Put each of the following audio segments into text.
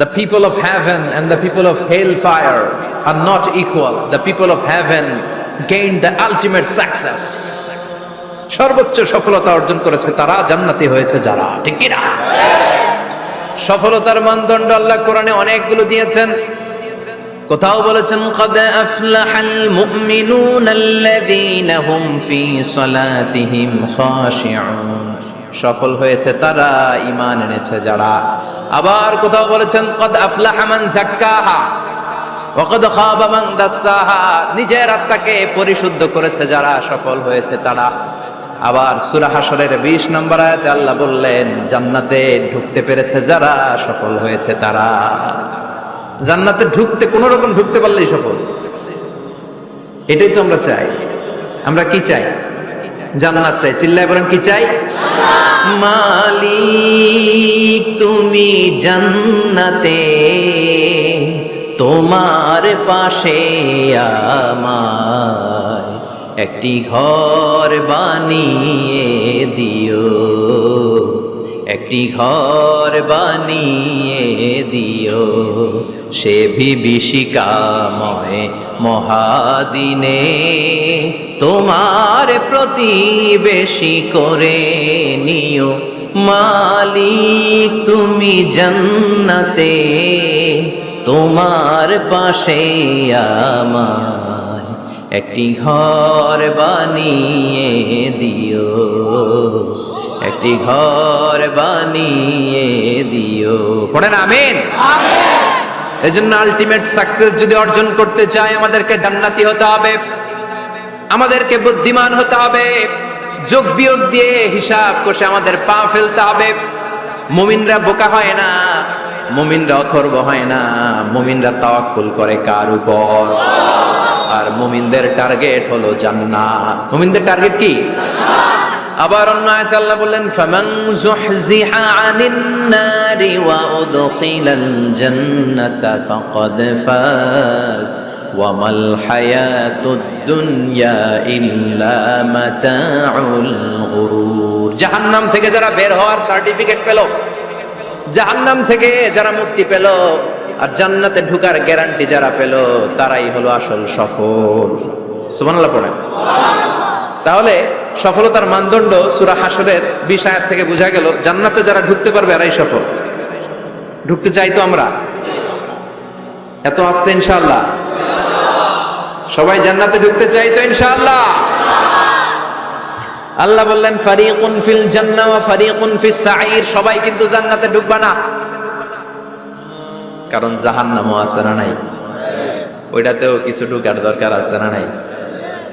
The people of heaven and the people of hellfire are not equal. The people of heaven gained the ultimate success. সর্বোচ্চ সফলতা অর্জন করেছে তারা, জান্নাতি হয়েছে যারা, ঠিক কি না? সফলতার মানদণ্ড আল্লাহ কোরআনে অনেকগুলো দিয়েছেন। কোথাও বলেছেন قد أفلح المؤمنون الذين هم في صلاتهم خاشعون, সফল হয়েছে তারা, ঈমান এনেছে যারা। আবার কোথাও বলেছেন قد أفلح من زكاها وقد خاب من دساها, নিজের আত্মাকে পরিশুদ্ধ করেছে যারা, সফল হয়েছে তারা। আবার সূরা হাশরের 20 নম্বর আয়াতে আল্লাহ বললেন জান্নাতে ঢুকতে পেরেছে যারা, সফল হয়েছে তারা। জান্নাতে ঢুকতে কোন রকম ঢুকতে পারলেই সফল, এটাই তো আমরা চাই। আমরা কি চাই? জান্নাত চাই। চিল্লায় বলেন কি চাই? মালিক তুমি জান্নাতে, তোমার পাশে আমায় একটি ঘর বানিয়ে দিও, একটি ঘর বানিয়ে দিও, সে বিভীষিকাময় মহাদিনে তোমার প্রতিবেশী করে নিও। মালিক তুমি জান্নাতে, তোমার পাশে আমায় একটি ঘর বানিয়ে দিও, একটি ঘর বানিয়ে দিও। পড়েন আমিন। এজন্য আলটিমেট সাকসেস যদি অর্জন করতে চাই আমাদেরকে জান্নাতি হতে হবে, আমাদেরকে বুদ্ধিমান হতে হবে, যোগ বিয়োগ দিয়ে হিসাব কষে আমাদের পা ফেলতে হবে। মুমিনরা বোকা হয় না, মুমিনরা অথর্ব হয় না, মুমিনরা তাওয়াক্কুল করে কার উপর? আর মুমিনদের টার্গেট হলো জান্নাত। মুমিনদের টার্গেট কি? আবার অন্য আয়াতে আল্লাহ বললেন ফামান যুহজিহা আনিন নারি ওয়া উদখিলাল জান্নাতা ফাকাদ ফাজ ওয়া মাল হায়াতুদ দুনিয়া ইল্লা মাতাউল গুরুর। জাহান্নাম থেকে যারা বের হওয়ার সার্টিফিকেট পেল, জাহান্নাম থেকে যারা মুক্তি পেল, আর জান্নাতে ঢোকার গ্যারান্টি যারা পেল, তারাই হলো আসল সফল। সুবহানাল্লাহ পড়েন। তাহলে সফলতার মানদণ্ড সূরা হাশরের 20 আয়াত থেকে বোঝা গেল জান্নাতে যারা ঢুকতে পারবে এরাই সফল। ঢুকতে চাই তো আমরা? এত আস্তে ইনশাআল্লাহ সবাই জান্নাতে ঢুকতে চাই তো ইনশাআল্লাহ? আল্লাহ বললেন ফারিকুন ফিল জান্নাহ ওয়া ফারিকুন ফিস সাঈর, সবাই কিন্তু জান্নাতে ঢুকবে না, কারণ জাহান্নামও আছে না নাই? ওইটাতেও কিছু ঢুকার দরকার আছে না নাই?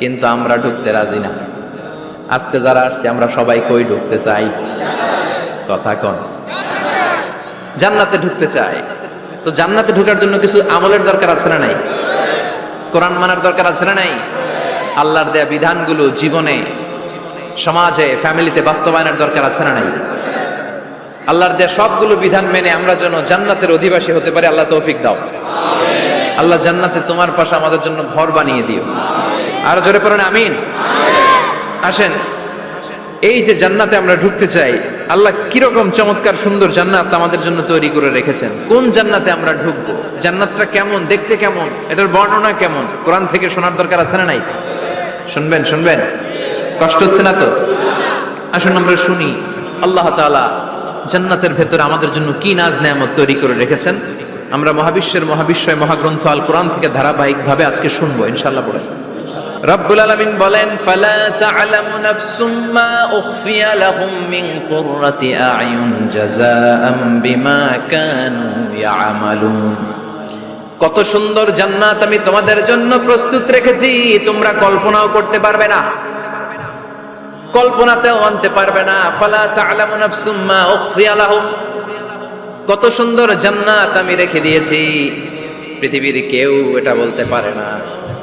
কিন্তু আমরা ঢুকতে রাজি না। আজকে যারা আসছে আমরা সবাই কই ঢুকতে চাই? কথা কোন? জান্নাতে ঢুকতে চাই। তো জান্নাতে ঢোকার জন্য কিছু আমলের দরকার আছে না নাই? কোরআন মানার দরকার আছে না নাই? আল্লাহর দেয়া বিধানগুলো জীবনে, সমাজে, ফ্যামিলিতে বাস্তবায়নের দরকার আছে না নাই? আল্লাহর দেয়া সবগুলো বিধান মেনে আমরা যেন জান্নাতের অধিবাসী হতে পারি, আল্লাহ তৌফিক দাও। আল্লাহ জান্নাতে তোমার পাশে আমাদের জন্য ঘর বানিয়ে দিও। আরো জোরে পড়েন আমিন। আসেন, এই যে জান্নাতে আমরা ঢুকতে চাই, আল্লাহ কিরকম চমৎকার সুন্দর জান্নাত আমাদের জন্য তৈরি করে রেখেছেন। কোন জান্নাতে আমরা ঢুকবো, জান্নাতটা কেমন, দেখতে কেমন, এটার বর্ণনা কেমন, কোরআন থেকে শোনার দরকার আছে না নাই? শুনবেন, শুনবেন, কষ্ট হচ্ছে না তো? আসুন আমরা শুনি আল্লাহ তাআলা জান্নাতের ভেতরে আমাদের জন্য কি নাজ নেয়ামত তৈরি করে রেখেছেন। আমরা মহাবিশ্বের মহাবিশ্বয় মহাগ্রন্থ আল কোরআন থেকে ধারাবাহিকভাবে আজকে শুনবো ইনশাআল্লাহ। বলেন রব্বুল আলামিন বলেন ফালা তা'লামু নাফসুম মা উখফিয়া লাহুম মিন কুররাতি আ'য়ুন জাযাআম বিমা কানু ইয়া'মালুন। কত সুন্দর জান্নাত আমি তোমাদের জন্য প্রস্তুত রেখেছি, তোমরা কল্পনাও করতে পারবে না, কল্পনাতেও আনতে পারবে না। ফালা তা'লামু নাফসুম মা উখফিয়া লাহুম, কত সুন্দর জান্নাত আমি রেখে দিয়েছি, পৃথিবীর কেউ এটা বলতে পারে না।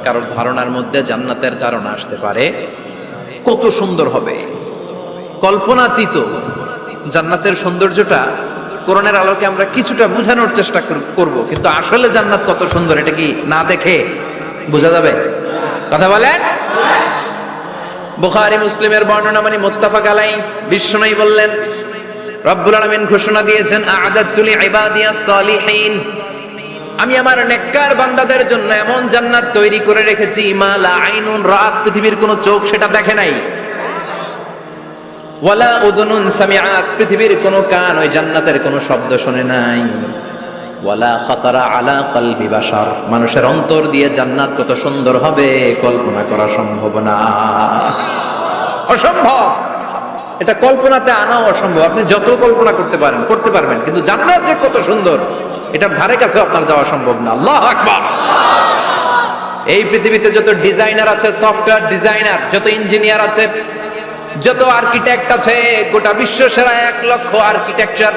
কারণ ধারণার মধ্যে জান্নাতের ধারণা আসতে পারে, কত সুন্দর হবে, কল্পনাতীত জান্নাতের সৌন্দর্যটা কোরআনের আলোকে আমরা কিছুটা বোঝানোর চেষ্টা করব, কিন্তু আসলে জান্নাত কত সুন্দর এটা কি না দেখে বোঝা যাবে? কথা বলেন। বুখারী মুসলিমের বর্ণনা মানে মুত্তাফাক আলাইহি, বিশ্বনবী বললেন রব্বুল আলামিন ঘোষণা দিয়েছেন আ'আদাতু লিইবাদিয়াস সালিহিন, আমি আমার নেককার বান্দাদের জন্য এমন জান্নাত তৈরি করে রেখেছি মা লা আইনুন রাত, পৃথিবীর কোনো চোখ সেটা দেখে নাই, ওয়ালা উযুনুন সামিআত, পৃথিবীর কোনো কান ওই জান্নাতের কোনো শব্দ শুনে নাই, ওয়ালা খাতারা আলা কলবি বাশার, মানুষের অন্তর দিয়ে জান্নাত কত সুন্দর হবে কল্পনা করা সম্ভব না, অসম্ভব। এটা কল্পনাতে আনাও অসম্ভব। আপনি যত কল্পনা করতে পারবেন, কিন্তু জান্নাত যে কত সুন্দর এটার ধারে কাছে আপনার যাওয়া সম্ভব না। আল্লাহু আকবার। এই পৃথিবীতে যত ডিজাইনার আছে, সফটওয়্যার ডিজাইনার, যত ইঞ্জিনিয়ার আছে, যত আর্কিটেক্ট আছে, গোটা বিশ্ব সেরা 1 লক্ষ আর্কিটেকচার,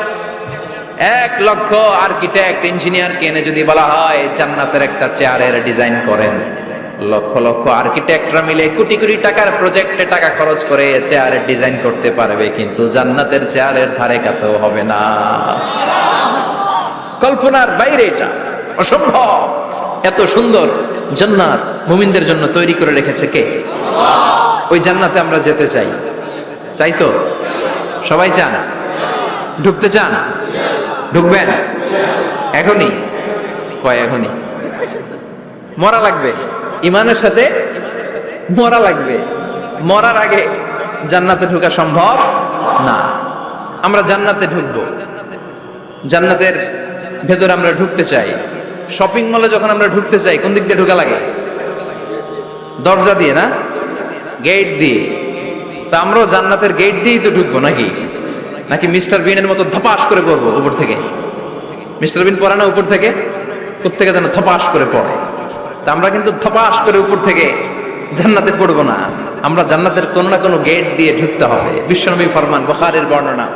1 লক্ষ আর্কিটেক্ট ইঞ্জিনিয়ারকে এনে যদি বলা হয় জান্নাতের একটা চেয়ারের ডিজাইন করেন, লক্ষ লক্ষ আর্কিটেক্টরা মিলে কোটি কোটি টাকার প্রজেক্টে টাকা খরচ করে চেয়ারের ডিজাইন করতে পারবে, কিন্তু জান্নাতের চেয়ারের ধারে কাছেও হবে না। কল্পনার বাইরে, এটা অসম্ভব। এত সুন্দর জান্নাত মুমিনদের জন্য তৈরি করে রেখেছে কে? ওই জান্নাতে আমরা যেতে চাই। চাই তো? সবাই চান? ঢুকতে চান? ঢুকবেন এখনই? কয় এখনই? মরা লাগবে, ইমানের সাথে মরা লাগবে। মরার আগে জান্নাতে ঢোকা সম্ভব না। আমরা জান্নাতে ঢুকবো, জান্নাতের ভেতরে আমরা ঢুকতে চাই। শপিং মলে যখন আমরা ঢুকতে চাই কোন দিক দিয়ে ঢোকা লাগে? দরজা দিয়ে না, গেট দিয়ে। তা আমরাও জান্নাতের গেট দিয়েই তো ঢুকবো নাকি? নাকি মিস্টার বিনের মতো ধপাস করে পড়বো উপর থেকে? মিস্টার বিন পড়ে না উপর থেকে? কোত্থেকে যেন ধপাস করে পড়ে। তা আমরা কিন্তু ধপাস করে উপর থেকে জান্নাতে পড়বো না, আমরা জান্নাতের কোন না কোনো গেট দিয়ে ঢুকতে হবে। বিশ্বনবী ফরমান, বুখারীর বর্ণনা,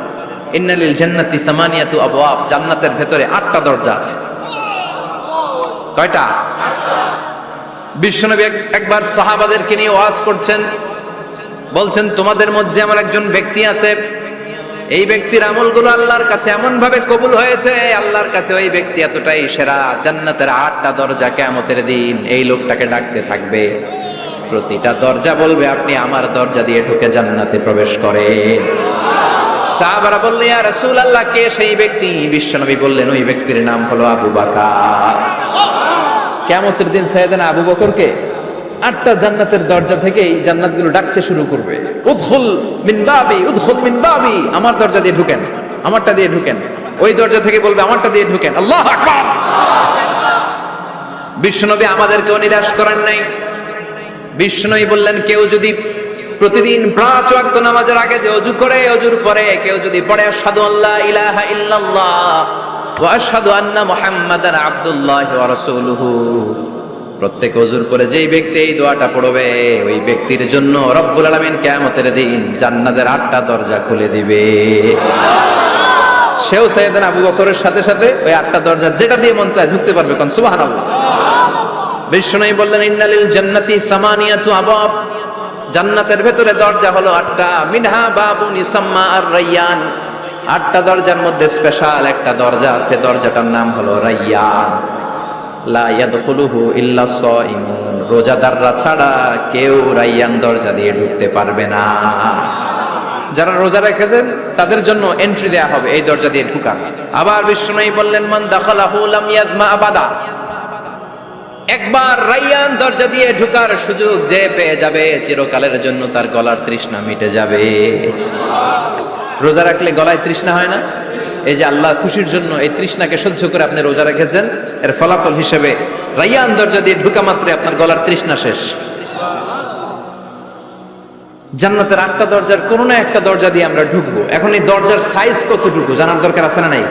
ইন্নালিল জান্নাতি সামানিয়াতু আবওয়াব, জান্নাতের ভেতরে 8টা দরজা আছে। কয়টা? বিশ্বনবী একবার সাহাবাদেরকে নিয়ে ওয়াজ করছেন, বলছেন তোমাদের মধ্যে এমন একজন ব্যক্তি আছে, এই ব্যক্তির আমলগুলো আল্লাহর কাছে এমন ভাবে কবুল হয়েছে, আল্লাহর কাছে ওই ব্যক্তি এতটাই সেরা, জান্নাতের 8টা দরজা কিয়ামতের দিন এই লোকটাকে ডাকতে থাকবে। প্রতিটা দরজা বলবে আপনি আমার দরজা দিয়ে ঢুকে জান্নাতে প্রবেশ করেন। সাহাবারা বললেন ইয়া রাসূলুল্লাহ, কে সেই ব্যক্তি? বিশ্বনবী বললেন ওই ব্যক্তির নাম হলো আবু বকর। কিয়ামতের দিন সাইয়েদনা আবু বকরকে 8টা জান্নাতের দরজা থেকেই জান্নাতগুলো ডাকতে শুরু করবে, উদখুল মিন বাবি, উদখুল মিন বাবি, আমার দরজা দিয়ে ঢুকেন, আমারটা দিয়ে ঢুকেন। ওই দরজা থেকে বলবে আমারটা দিয়ে ঢুকেন। আল্লাহু আকবার। বিশ্বনবী আমাদেরকেও নিরাশ করেন নাই। বিশ্বনবী বললেন কেউ যদি প্রতিদিন 5 ওয়াক্ত নামাজের আগে যে ওযু করে, ওযুর পরে কেউ যদি পড়ে আশহাদু আল্লা ইলাহা ইল্লাল্লাহ ওয়া আশহাদু আন্না মুহাম্মাদান আবদুল্লাহ ওয়া রাসূলুহু, প্রত্যেক ওযুর পরে যেই ব্যক্তি এই দোয়াটা পড়বে ওই ব্যক্তির জন্য রব্বুল আলামিন কিয়ামতের দিন জান্নাতের 8টা দরজা খুলে দিবে। সেও সাইয়েদনা আবু বকরের সাথে সাথে ওই 8টা দরজা যেটা দিয়ে মন চায় ঢুকতে পারবে। কোন সুবহানাল্লাহ। বিশ্বনবী বললেন ইন্নালিল জান্নাতি সামানিয়াতু আবওয়াব, জান্নাতের ভেতরে দরজা হলো 8টা, মিনহা বাবুন ইউসাম্মা আর-রায়্যান, 8টা দরজার মধ্যে স্পেশাল একটা দরজা আছে, দরজাটার নাম হলো রায়্যান। লা ইয়াদখুলুহু ইল্লা সাইমুন, রোজাদাররা ছাড়া কেউ রায়্যান দরজা দিয়ে ঢুকতে পারবে না। যারা রোজা রেখেছেন তাদের জন্য এন্ট্রি দেয়া হবে এই দরজা দিয়ে ঢুকার। আবার বিশ্বনবী বললেন মান দাখালাহু লাম ইয়াজমা আবাদা, একবার রায়্যান দরজা দিয়ে ঢুকার সুযোগ যে পেয়ে যাবে চিরকালের জন্য তার গলার তৃষ্ণা মিটে যাবে। রোজা রাখলে গলায় তৃষ্ণা হয় না? এই যে আল্লাহ খুশির জন্য এই তৃষ্ণাকে সহ্য করে আপনি রোজা রেখেছেন, এর ফলাফল হিসেবে রায়্যান দরজা দিয়ে ঢুকা মাত্রই আপনার গলার তৃষ্ণা শেষ। জান্নাতের 8টা দরজার কোন না একটা দরজা দিয়ে আমরা ঢুকবো। এখন এই দরজার সাইজ কতটুকু জানার দরকার আছে না নাই?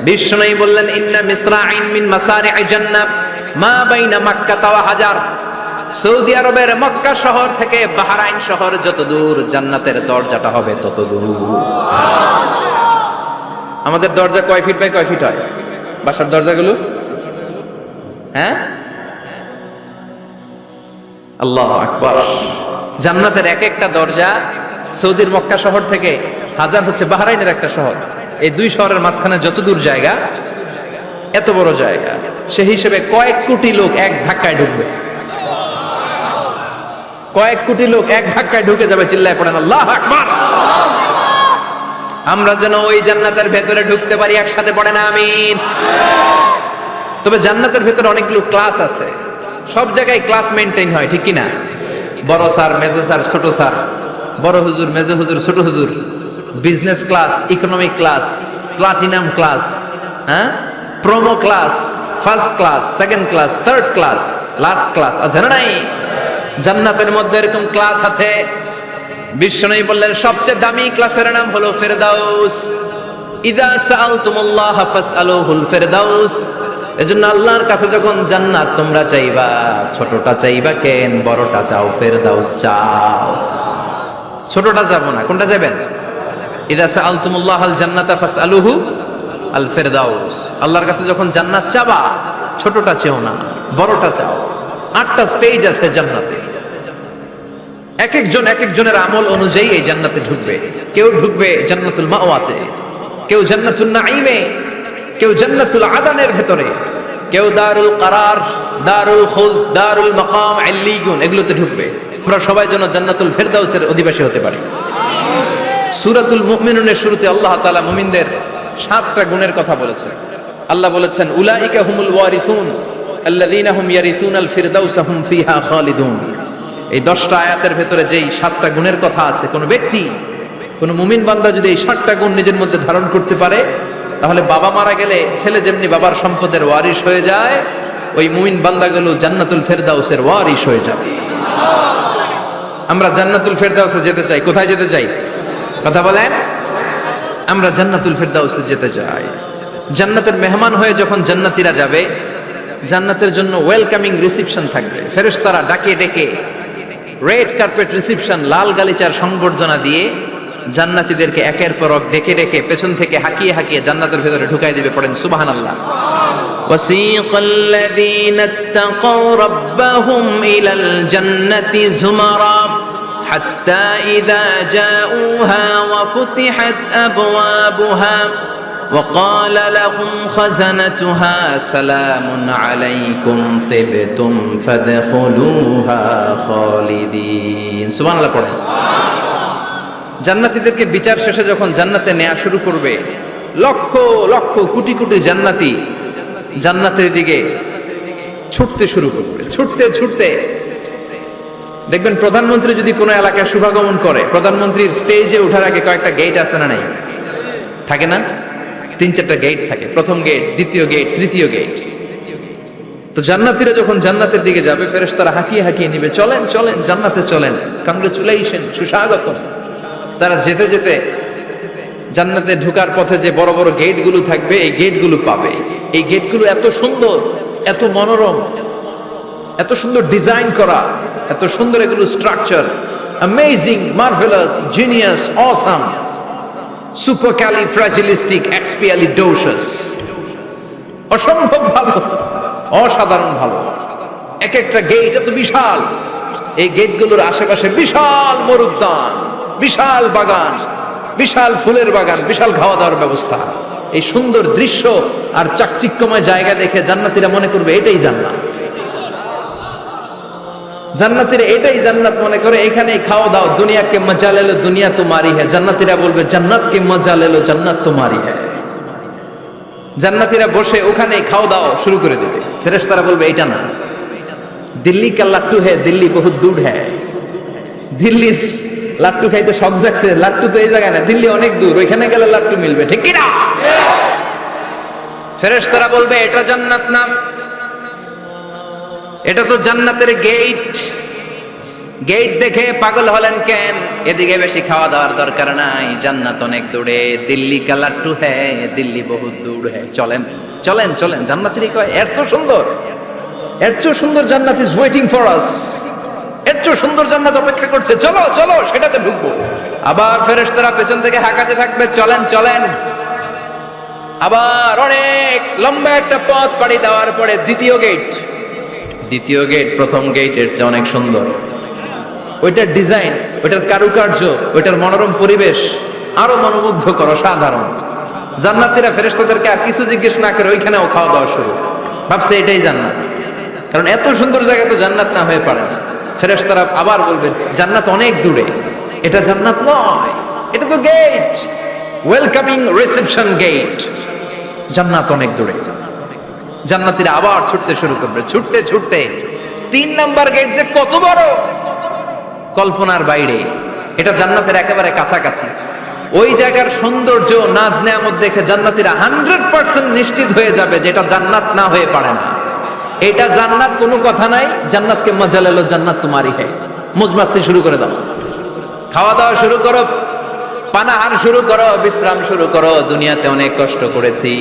বিশ্বনবী বললেন ইন্না মিসরাইন মিন মাসারি'i জান্নাত মা বাইনা মাক্কা ওয়া হাজার, সৌদি আরবের মক্কা শহর থেকে বাহরাইন শহর যত দূর, জান্নাতের দরজাটা হবে তত দূর। আমাদের দরজা কয় ফিট বাই কয় ফিট হয় বাসার দরজাগুলো? হ্যাঁ, আল্লাহু আকবার। জান্নাতের এক একটা দরজা সৌদির মক্কা শহর থেকে হাজার হচ্ছে বাহরাইনের একটা শহর, এই 2 শহরের মাঝখানে যত দূর জায়গা, এত বড় জায়গা, সেই হিসেবে কয়েক কোটি লোক এক ধাক্কায় ঢুকবে। কয়েক কোটি লোক এক ধাক্কায় ঢুকে যাবে। চিল্লায় পড়েন আল্লাহু আকবার। আমরা যেন ওই জান্নাতের ভেতরে ঢুকতে পারি, একসাথে পড়ে না আমিন। তবে জান্নাতের ভেতরে অনেকগুলো ক্লাস আছে, সব জায়গায় ক্লাস মেনটেন হয়, ঠিক কি না? বড় স্যার, মেজো স্যার, ছোট স্যার, বড় হুজুর, মেজো হুজুর, ছোট হুজুর, business class, economic class, platinum class, হ্যাঁ, promo class, first class, second class, third class, last class আছে না নাই? জান্নাতের মধ্যে এরকম ক্লাস আছে। বিশ্বনবী বললেন সবচেয়ে দামি ক্লাসের নাম হলো ফেরদাউস। ইযা সাআলতুমুল্লাহ ফাসআলুহুল ফেরদাউস। এজন্য আল্লাহর কাছে যখন জান্নাত তোমরা চাইবা, ছোটটা চাইবা কেন, বড়টা চাও, ফেরদাউস চাও। ছোটটা যাবো না, কোনটা যাবেন? ইযা সাআলতুমুল্লাহ আল জান্নাতা ফাসআলুহু আল ফেরদাউস। আল্লাহর কাছে যখন জান্নাত চাবা, ছোটটা চেও না, বড়টা চাও। 8টা স্টেজ আছে জান্নাতে, এক একজন এক একজনের আমল অনুযায়ী এই জান্নাতে ঢুকবে। কেউ ঢুকবে জান্নাতুল মাওয়াতে, কেউ জান্নাতুল নাঈমে, কেউ জান্নাতুল আদানের ভেতরে, কেউ দারুল কারার, দারুল খুলদ, দারুল মাকাম, আল্লিগুন, এগুলোতে ঢুকবে। আমরা সবাই যেন জান্নাতুল ফেরদাউসের অধিবাসী হতে পারি। সূরাতুল মুমিনুনের শুরুতে আল্লাহ তাআলা মুমিনদের 7টা গুণের কথা বলেছেন। আল্লাহ বলেছেন উলাইকা হুমুল ওয়ারিসুন আল্লাযীনা হুম ইয়ারিসুনাল ফিরদাউসা হুম ফিহা খালিদুন। এই 10টা আয়াতের ভেতরে যেই 7টা গুণের কথা আছে, কোন ব্যক্তি, কোন মুমিন বান্দা যদি এই 7টা গুণ নিজের মধ্যে ধারণ করতে পারে, তাহলে বাবা মারা গেলে ছেলে যেমনি বাবার সম্পদের ওয়ারিশ হয়ে যায়, ওই মুমিন বান্দাগুলো জান্নাতুল ফেরদাউসের ওয়ারিশ হয়ে যাবে। আমরা জান্নাতুল ফেরদাউসে যেতে চাই। কোথায় যেতে চাই? কথা বলেন। আমরা জান্নাতুল ফেরদাউসে যেতে চাই। জান্নাতের মেহমান হয়ে যখন জান্নাতীরা যাবে, জান্নাতের জন্য ওয়েলকামিং রিসিপশন থাকবে। ফেরেশতারা ডাকে ডেকে রেড কার্পেট রিসিপশন, লাল গালিচার সংবর্ধনা দিয়ে জান্নাতীদেরকে একের পর এক ডেকে ডেকে পেছন থেকে হাঁকিয়ে হাঁকিয়ে জান্নাতের ভেতরে ঢুকাই দিবে। পড়েন সুবহানাল্লাহ। ওয়াসীকাল্লাযীনা ইত্তাকাউ রাব্বাহুম ইলাল জান্নাতি যুমারা হাত্তা ইযা জাউহা ওয়া ফুতিহাত আবওয়াবুহা وقال لهم خزنتها سلام عليكم طبتم فادخلوها خالدين। সুবহানাল্লাহ পড়েন। জান্নাতীদেরকে বিচার শেষে যখন জান্নাতে নেওয়া শুরু করবে, লক্ষ লক্ষ কোটি কোটি জান্নাতি জান্নাতের দিকে ছুটতে শুরু করবে। ছুটতে ছুটতে দেখবেন প্রধানমন্ত্রী যদি কোনো এলাকায় শুভাগমন করে, প্রধানমন্ত্রীর স্টেজে ওঠার আগে কয়েকটা গেট আছে না নাই? থাকে না? 3-4টা গেট থাকে। প্রথম গেট, দ্বিতীয় গেট, তৃতীয় গেট। তো জান্নাতীরা যখন জান্নাতের দিকে যাবে, ফেরেশতারা হাঁকিয়ে হাঁকিয়ে নিবে, চলেন চলেন জান্নাতে চলেন, কংগ্রেচুলেশন, সুস্বাগতম। তারা যেতে যেতে জান্নাতে ঢোকার পথে যে বড় বড় গেটগুলো থাকবে, এই গেটগুলো পাবে। এই গেটগুলো এত সুন্দর, এত মনোরম, এত সুন্দর ডিজাইন করা, এত সুন্দর এগুলো structure, amazing, marvellous, genius, awesome, supercalifragilisticexpialidocious, অসম্ভব ভালো, অসাধারণ ভালো। এক একটা গেট এত বিশাল। এই গেটগুলোর আশেপাশে বিশাল মরুদ্যান, বিশাল বাগান, বিশাল ফুলের বাগান, বিশাল খাওয়া দাওয়ার ব্যবস্থা। এই সুন্দর দৃশ্য আর চাকচিক্যময় জায়গা দেখে জান্নাতীরা মনে করবে এটাই জান্নাত। জান্নাতীরা এটাই জান্নাত মনে করে, এখানেই খাওয়া দাও। দুনিয়া কে মজা লে লো, দুনিয়া তোমারি হ্যায়। জান্নাতীরা বলবে জান্নাত কে মজা লে লো, জান্নাত তোমারি হ্যায়। জান্নাতীরা বসে ওখানেই খাওয়া দাওয়া শুরু করে দেবে। ফেরেশতারা বলবে এটা না, দিল্লি কা লাট্টু হ্যায়, দিল্লি বহুত দূর হ্যায়। দিল্লির লাট্টু খাইতে শখ জাগছে, লাট্টু তো এই জায়গায় না, দিল্লি অনেক দূর, ওইখানে গেলে লাট্টু মিলবে, ঠিক কি না? ফেরেশতারা বলবে এটা জান্নাত না, এটা তো জান্নাতের গেট। গেট দেখে পাগল হলেন কেন? এদিকে বেশি খাওয়া দাওয়ার দরকার নাই, জান্নাত অনেক দূরে। দিল্লি কা লাট্টু হ্যায়, দিল্লি বহুত দূর হ্যায়। চলেন চলেন চলেন। জান্নাতেরই কয় এর চেয়ে সুন্দর, এর চেয়ে সুন্দর জান্নাত ইজ ওয়েটিং ফর আস। এর চেয়ে সুন্দর জান্নাত অপেক্ষা করছে, চলো চলো সেটাতে ঢুকবো। আবার ফেরেশতারা পেছন থেকে হাঁকাতে থাকবে, চলেন চলেন। আবার অনেক লম্বা একটা পথ পাড়ি দেওয়ার পরে দ্বিতীয় গেট। দ্বিতীয় গেট প্রথম গেটের চেয়ে অনেক সুন্দর। ওইটার ডিজাইন, ওইটার কারুকার্য, ওইটার মনোরম পরিবেশ আরো মনোমুগ্ধকর, অসাধারণ। জান্নাতীরা ফেরেশতাদেরকে আর কিছু জিজ্ঞেস না করে ওইখানেও খাওয়া দাওয়া শুরু। ভাবছে এটাই জান্নাত, কারণ এত সুন্দর জায়গা তো জান্নাত না হয়ে পারে না। ফেরেশতারা আবার বলবে জান্নাত অনেক দূরে, এটা জান্নাত নয়, এটা তো গেট। Welcoming reception gate. জান্নাত অনেক দূরে। জান্নাতীরা আবার ছুটতে শুরু করবে, ছুটতে ছুটতে 3 নাম্বার গেট যে কত বড়, কল্পনার বাইরে। এটা জান্নাতের একেবারে কাছাকাছি। ওই জায়গার সৌন্দর্য, নাজ নেয়ামত দেখে জান্নাতীরা 100% নিশ্চিত হয়ে যাবে যে এটা জান্নাত না হয়ে পারে না। এটা জান্নাত, কোনো কথা নাই। জান্নাতকে মজা লেলো, জান্নাত তোমারই है। মौज মাস্তি শুরু করে দাও, খাওয়া দাওয়া শুরু করো, পানাহার শুরু করো, বিশ্রাম শুরু করো। দুনিয়াতে অনেক কষ্ট করেছি,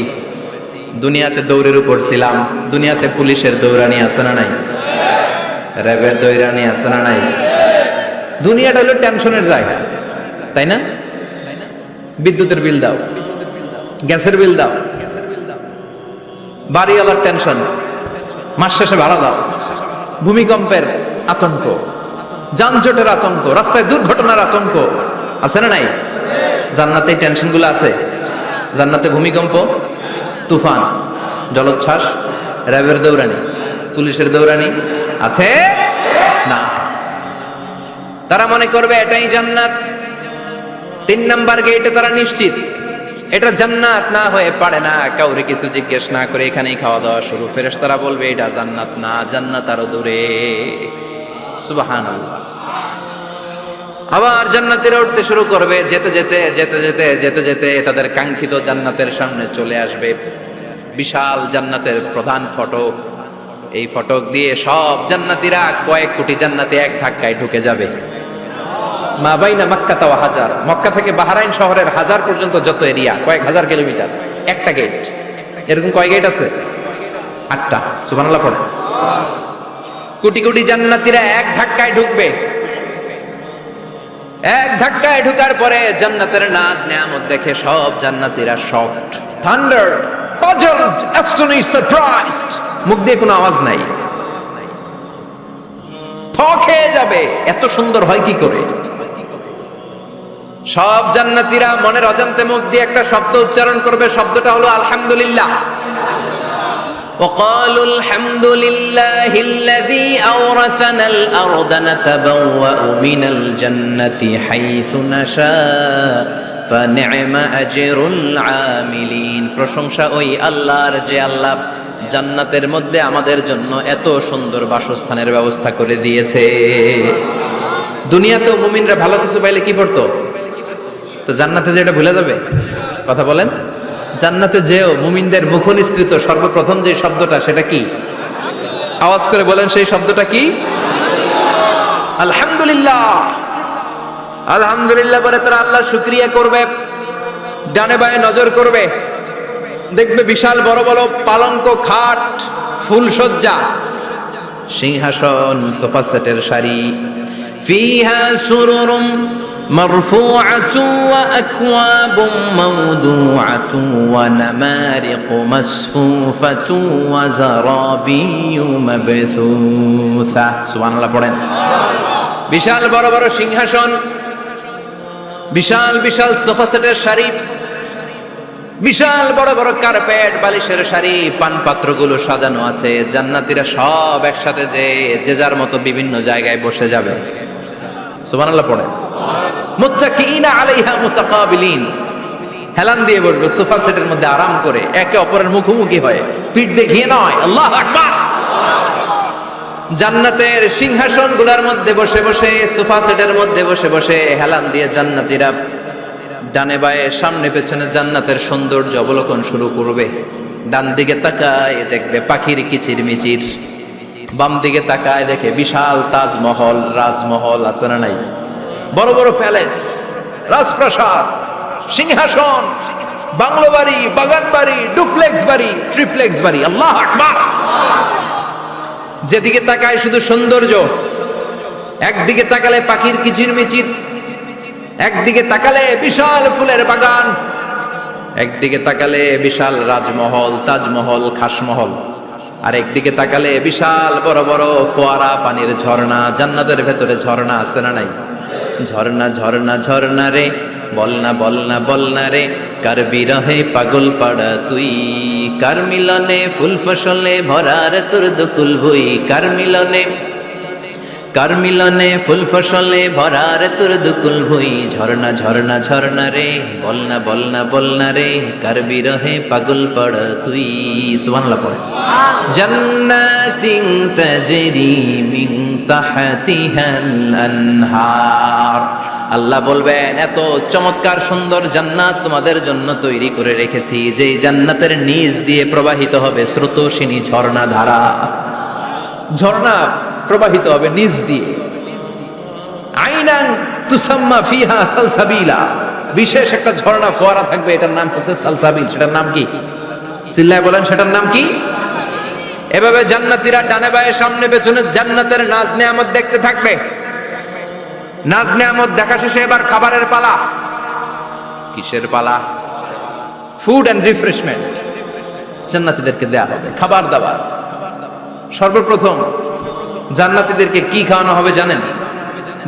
দুনিয়াতে দৌড়ের উপর ছিলাম, দুনিয়াতে পুলিশের দৌড়ানি আছে না নাই, র্যাবের দৌড়ানি আছে না নাই। দুনিয়াটা হলো টেনশনের জায়গা, তাই না? বিদ্যুতের বিল দাও, গ্যাসের বিল দাও, বাড়িওয়ালার টেনশন, মাস শেষে ভাড়া দাও, ভূমিকম্পের আতঙ্ক, যানজটের আতঙ্ক, রাস্তায় দুর্ঘটনার আতঙ্ক আছে না নাই? জান্নাতে টেনশন গুলো আছে। জান্নাতে ভূমিকম্প, তুফান, জলোচ্ছ্বাস, র্যাবের দৌড়ানি, পুলিশের দৌড়ানি আছে না। তারা মনে করবে এটাই জান্নাত। 3 নাম্বার গেটে তারা নিশ্চিত এটা জান্নাত না হয়ে পারে না। কাউরে কিছু জিজ্ঞেস না করে এখানেই খাওয়া দাওয়া শুরু। ফেরেশতারা বলবে এটা জান্নাত না, জান্নাত আরো দূরে। সুবহানাল্লাহ। আবার জান্নাতীরা উঠতে শুরু করবে, যেতে যেতে যেতে যেতে যেতে যেতে তাদের কাঙ্ক্ষিত জান্নাতের সামনে চলে আসবে। বিশাল জান্নাতের প্রধান ফটক। এই ফটক দিয়ে সব জান্নাতীরা, কয়েক কোটি জান্নাতি এক ধাক্কায় ঢুকে যাবে। মা বাইনা মক্কা ওয়া হাজার, মক্কা থেকে বাহরাইন শহরের হাজার পর্যন্ত যত এরিয়া, কয়েক হাজার কিলোমিটার, একটা গেট। এরকম কয় গেট আছে? 8টা। সুবহানাল্লাহ পড়ে। কোটি কোটি জান্নাতীরা এক ধাক্কায় ঢুকবে। এক ধাক্কায় ঢুকার পরে জান্নাতের নাজ নেয়ামত দেখে সব জান্নাতীরা শকড, থান্ডার্ড, পাজলড, অ্যাস্টনিশড, সারপ্রাইজড। মুখ দিয়ে কোনো আওয়াজ নাই, থ খেয়ে যাবে। এত সুন্দর হয় কি করে? সব জান্নাতীরা মনের অজান্তে মুখ দিয়ে একটা শব্দ উচ্চারণ করবে। শব্দটা হলো আলহামদুলিল্লাহ। وقالوا الحمد لله الذي أورثنا الأرض نتبوأ من الجنة حيث نشاء فنعم أجر العاملين। প্রশংসা ওই আল্লাহর যে আল্লাহ জান্নাতের মধ্যে আমাদের জন্য এত সুন্দর বাসস্থানের ব্যবস্থা করে দিয়েছে। দুনিয়াতেও মুমিনরা ভালো কিছু পাইলে কি করতো? তো জান্নাতে যে এটা ভুলে যাবে? কথা বলেন। জান্নাতে যেও মুমিনদের মুখনিসৃত সর্বপ্রথম যে শব্দটা, সেটা কি? আওয়াজ করে বলেন, সেই শব্দটা কি? আলহামদুলিল্লাহ। আলহামদুলিল্লাহ বলে তারা আল্লাহর শুকরিয়া করবে। ডানে বায়ে নজর করবে, দেখবে বিশাল বড় বড় পালঙ্ক, খাট, ফুলসজ্জা, সিংহাসন, সোফা সেটের সারি। ফিহা সুরুরুম মারফুআতু ওয়া আকওয়াবুম মাওদুআতু ওয়া নামারিকু মাসফুফাতু ওয়া যারাবিয়্যু মাবথুসা। সুবহানাল্লাহ পড়েন। বিশাল বড় বড় সিংহাসন, বিশাল বিশাল সোফা সেটের সারি, বিশাল বড় বড় কার্পেট, বালিশের সারি, পানপাত্রগুলো সাজানো আছে। জান্নাতীরা সব একসাথে যে যার মতো বিভিন্ন জায়গায় বসে যাবে। সুবহানাল্লাহ পড়ে। মুত্তাকিইনা আলাইহা মুতাকাবিলিন, হেলান দিয়ে বসবে সোফা সেটের মধ্যে আরাম করে, একে অপরের মুখোমুখি হয়ে, পিঠ দেখিয়ে নয়। আল্লাহু আকবার। জান্নাতের সিংহাসন গুলার মধ্যে বসে বসে, সোফা সেটের মধ্যে বসে বসে হেলান দিয়ে জান্নাতীরা ডানে বায়ে সামনে পেছনে জান্নাতের সৌন্দর্য অবলোকন শুরু করবে। ডান দিকে তাকায় দেখবে পাখির কিচির মিচির, বাম দিকে তাকায় দেখে বিশাল তাজমহল, রাজমহল আছে না নাই? বড় বড় প্যালেস, রাজপ্রাসাদ, সিংহাসন, বাংলো বাড়ি, বাগান বাড়ি, ডুপ্লেক্স বাড়ি, ট্রিপ্লেক্স বাড়ি। আল্লাহু আকবার। যেদিকে তাকায় শুধু সৌন্দর্য। একদিকে তাকালে পাখির কিচির মিচির, একদিকে তাকালে বিশাল ফুলের বাগান, একদিকে তাকালে বিশাল রাজমহল, তাজমহল, খাসমহল, আর একদিকে তাকালে বিশাল বড় বড় ফোয়ারা, পানির ঝর্ণা। জান্নাতের ভেতরে ঝর্ণা আছে না নাই? ঝর্ণা ঝর্ণা ঝর্ণা রে, বলনা বলনা বলনা রে, কার বিরহে পাগল পাড়া তুই, কার মিলনে ফুল ফসলে ভরার তোর দুকুল ভুই, কার মিলনে কার মিলনে ফুল ফসলে ভরার তোর দুকুল ভুই, ঝর্ণা ঝর্ণা ঝর্ণা রে, বলনা বলনা বলনা রে, কার বিরহে পাগল পড় তুই। সুবহানাল্লাহ পড়ে। জান্নাতিন তাজরি মিন তাহতিহাল আনহার, আল্লাহ বলবেন এত চমৎকার সুন্দর জান্নাত তোমাদের জন্য তৈরি করে রেখেছি, যেই জান্নাতের নিচ দিয়ে প্রবাহিত হবে স্রোতস্বিনী ঝর্ণা ধারা। ঝর্ণা প্রবাহিত হবে নিচ দিয়ে। আইনান তুসাম্মা ফিহা সালসাবিলা, বিশেষ একটা ঝর্ণা ফোয়ারা থাকবে, এটার নাম হচ্ছে সালসাবিল। সেটার নাম কি? চিল্লায় বলেন, সেটার নাম কি? এভাবে জান্নাতীরা ডানে বায়ে সামনে পেছনে জান্নাতের নাজ নেয়ামত দেখতে থাকবে। নাজ নেয়ামত দেখা শেষে এবার খাবারের পালা। কিসের পালা? ফুড এন্ড রিফ্রেশমেন্ট জান্নাতীদেরকে দেয়া হবে, খাবার দাবার। সর্বপ্রথম জান্নাতীদেরকে কি খাওয়ানো হবে জানেন?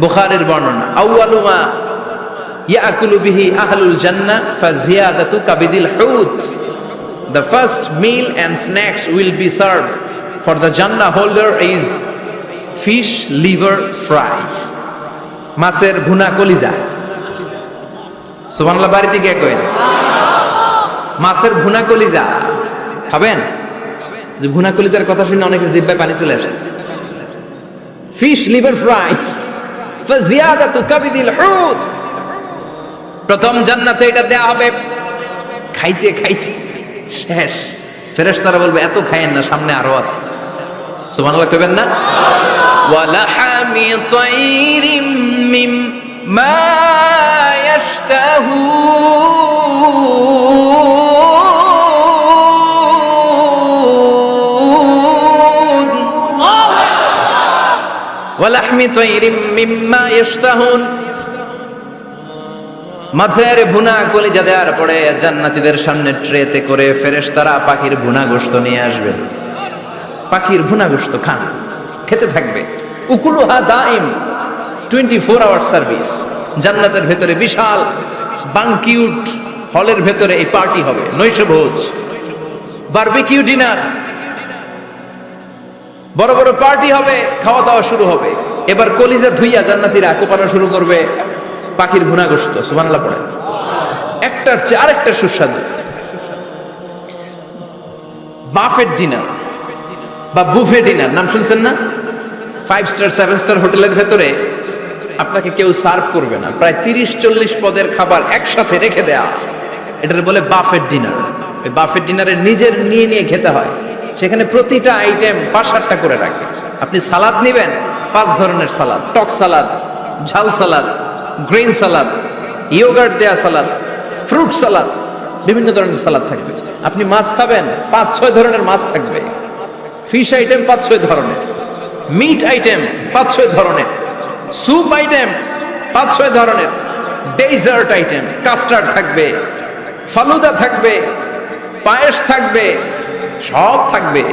বুখারীর বর্ণনা, আউয়ালু মা ইয়াকুলু বিহি আহলুল জান্নাহ ফাজিয়াদাতু কাবিদিল হুত। The first meal and snacks will be served for the Jannah holder is fish liver fry, মাছের ভুনা কলিজা। সুবহানাল্লাহ, বাড়িতে গিয়ে কইন মাছের ভুনা কলিজা খাবেন। যে ভুনা কলিজার কথা শুনে অনেকের জিহ্বায় পানি চলে আসছে। ফিশ লিভার ফ্রাই ফাজিয়াদাতু কাবিদিল হুত, প্রথম জান্নাতে এটা দেয়া হবে। খাইতে খাইতে শেষ, ফেরেশতারা বলবে এত খায়েন না, সামনে আরো আছে। সুবহানাল্লাহ কইবেন না? ওয়ালাহামি তাইরিম মিম্মা ইয়াশতাহুন, ওয়ালাহমি তাইরিম মিম্মা ইয়াশতাহুন, মাছের ভুনা কলিজা দেওয়ার পরে জান্নাতীদের সামনে ট্রেতে করে ফেরেশতারা পাখির ভুনা গোশত নিয়ে আসবে। পাখির ভুনা গোশত খান, খেতে থাকবে। উকুলুহা দাইম, 24 আওয়ার সার্ভিস। জান্নাতের ভেতরে বিশাল বানকিউট হলের ভেতরে এই পার্টি হবে, নৈশভোজ, বারবিকিউ ডিনার, বড় বড় পার্টি হবে, খাওয়া দাওয়া শুরু হবে। এবার কলিজা ধুইয়া জান্নাতীরা কোপানো শুরু করবে পাখির ভুনা গোশত। সুবহানাল্লাহ পড়ে। একটার চেয়ে আরেকটা সুস্বাদু। বাফেট ডিনার বা বুফে ডিনার নাম শুনছেন না? 5 স্টার 7 স্টার হোটেলের ভেতরে আপনাকে কেউ সার্ভ করবে না, প্রায় 30-40 পদের খাবার একসাথে রেখে দেয়া, এটার বলে বাফেট ডিনার। এই বাফেট ডিনারে নিজের নিয়ে নিয়ে খেতে হয়। সেখানে প্রতিটা আইটেম 5-8টা করে রাখে। আপনি সালাদ নেবেন, 5 ধরনের সালাদ, টক সালাদ, ঝাল সালাদ, গ্রিন সালাদ, ইয়োগার্ট দেয়া সালাদ, ফ্রুট সালাদ, বিভিন্ন ধরনের সালাদ থাকবে। আপনি মাছ খাবেন, 5-6 ধরনের মাছ থাকবে। ফিশ আইটেম 5-6 ধরনের, মিট আইটেম 5-6 ধরনের, স্যুপ আইটেম 5-6 ধরনের, ডেজার্ট আইটেম, কাস্টার্ড থাকবে, ফালুদা থাকবে, পায়েস থাকবে, সব থাকবে।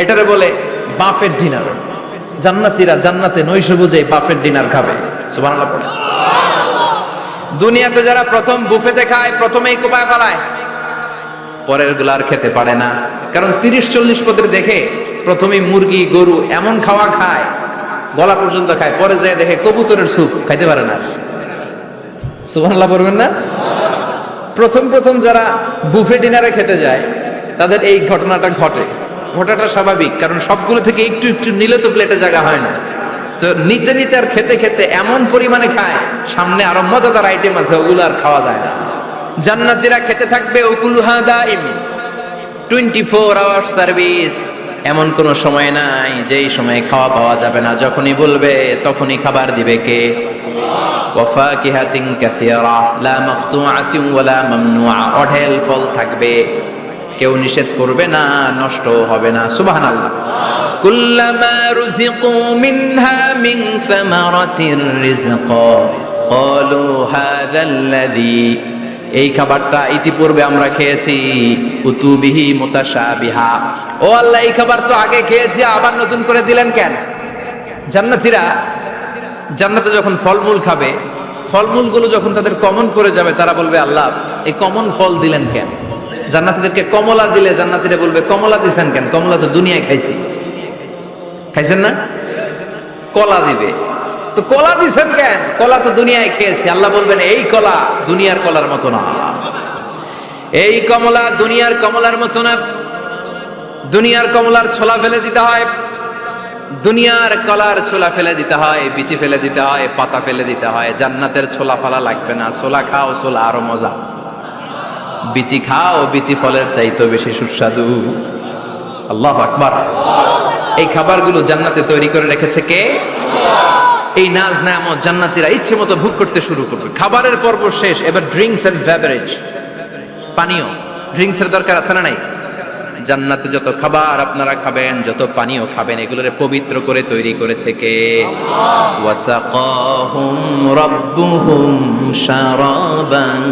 এটারে বলে বাফেট ডিনার। জান্নাতীরা জান্নাতে নৈশভোজে বাফেট ডিনার খাবে। সুবহানাল্লাহ পড়ে। দুনিয়াতে যারা প্রথম বুফেতে খায়, প্রথমেই কোপায় ফেলায়, পরের গুলো আর খেতে পারে না। কারণ 30-40 পদের দেখে প্রথমেই মুরগি গরু এমন খাওয়া খায়, গলা পর্যন্ত খায়, পরে যায় দেখে কবুতরের স্যুপ খাইতে পারে না। সুবহানাল্লাহ পড়বেন না? প্রথম প্রথম যারা বুফে ডিনারে খেতে যায় তাদের এই ঘটনাটা ঘটে। ঘটাটা স্বাভাবিক, কারণ সবগুলো থেকে একটু একটু নিলে তো প্লেটে জায়গা হয় না। তো নিতে নিতে আর খেতে খেতে এমন পরিমাণে খায়, সামনে আরো মজাদার আইটেম আছে, ওগুলো আর খাওয়া যায় না। জান্নাতীরা খেতে থাকবে উকুলুহা দাইম, 24 আওয়ার সার্ভিস। এমন কোন সময় নাই যেই সময় খাওয়া পাওয়া যাবে না। যখনই বলবে তখনই খাবার দিবে কে? ওয়াফাকিহাতিন কাসীরা লা মাকতুআতিন ওয়ালা মামনুআ, অঢেল ফল থাকবে, কেউ নিষেধ করবে না, নষ্ট হবে না। সুবহানাল্লাহ। কুল্লামা রুজিকু মিনহা মিন সামারাতির রিজকা ক্বালু হাযাল্লাযী, এই খাবারটা ইতিপূর্বে আমরা খেয়েছি, উতুবিহি মুতাশাবিহা, ও আল্লাহ এই খাবার তো আগে খেয়েছি, আবার নতুন করে দিলেন কেন? জান্নাতীরা জান্নাতে যখন ফলমূল খাবে, ফলমূলগুলো যখন তাদের কমন করে যাবে, তারা বলবে আল্লাহ এই কমন ফল দিলেন কেন? জান্নাতীদেরকে কমলা দিলে জান্নাতীরা বলবে কমলা দিছেন কেন? কমলা তো দুনিয়ায় খাইছি। খাইছেন না? কলা দিবে। তো কলা দিছেন কেন? কলা তো দুনিয়ায় খেয়েছি। আল্লাহ বলবেন এই কলা দুনিয়ার কলার মতো না, এই কমলা দুনিয়ার কমলার মতো না। দুনিয়ার কমলার ছোলা ফেলে দিতে হয়, দুনিয়ার কলার ছোলা ফেলে দিতে হয়, বিচি ফেলে দিতে হয়, পাতা ফেলে দিতে হয়। জান্নাতের ছোলা ফালা লাগবে না, ছোলা খাও, ছোলা আরো মজা। বিচি খাও, বিচি ফলের চাইতে বেশি সুস্বাদু। আল্লাহু আকবার। এই খাবারগুলো জান্নাতে তৈরি করে রেখেছে কে? এই নাজ নেয়ামত জান্নাতীরা ইচ্ছে মতো ভোগ করতে শুরু করবে। খাবারের পর্ব শেষ, এবার ড্রিঙ্কস এন্ড বেভারেজ, পানীয়। ড্রিঙ্কস এর দরকার আছে না নাই? জান্নাতে যত খাবার আপনারা খাবেন, যত পানীয় খাবেন, এগুলোরে পবিত্র করে তৈরি করেছে কে? ওয়াসাকাহুম রাব্বুহুম শারাবান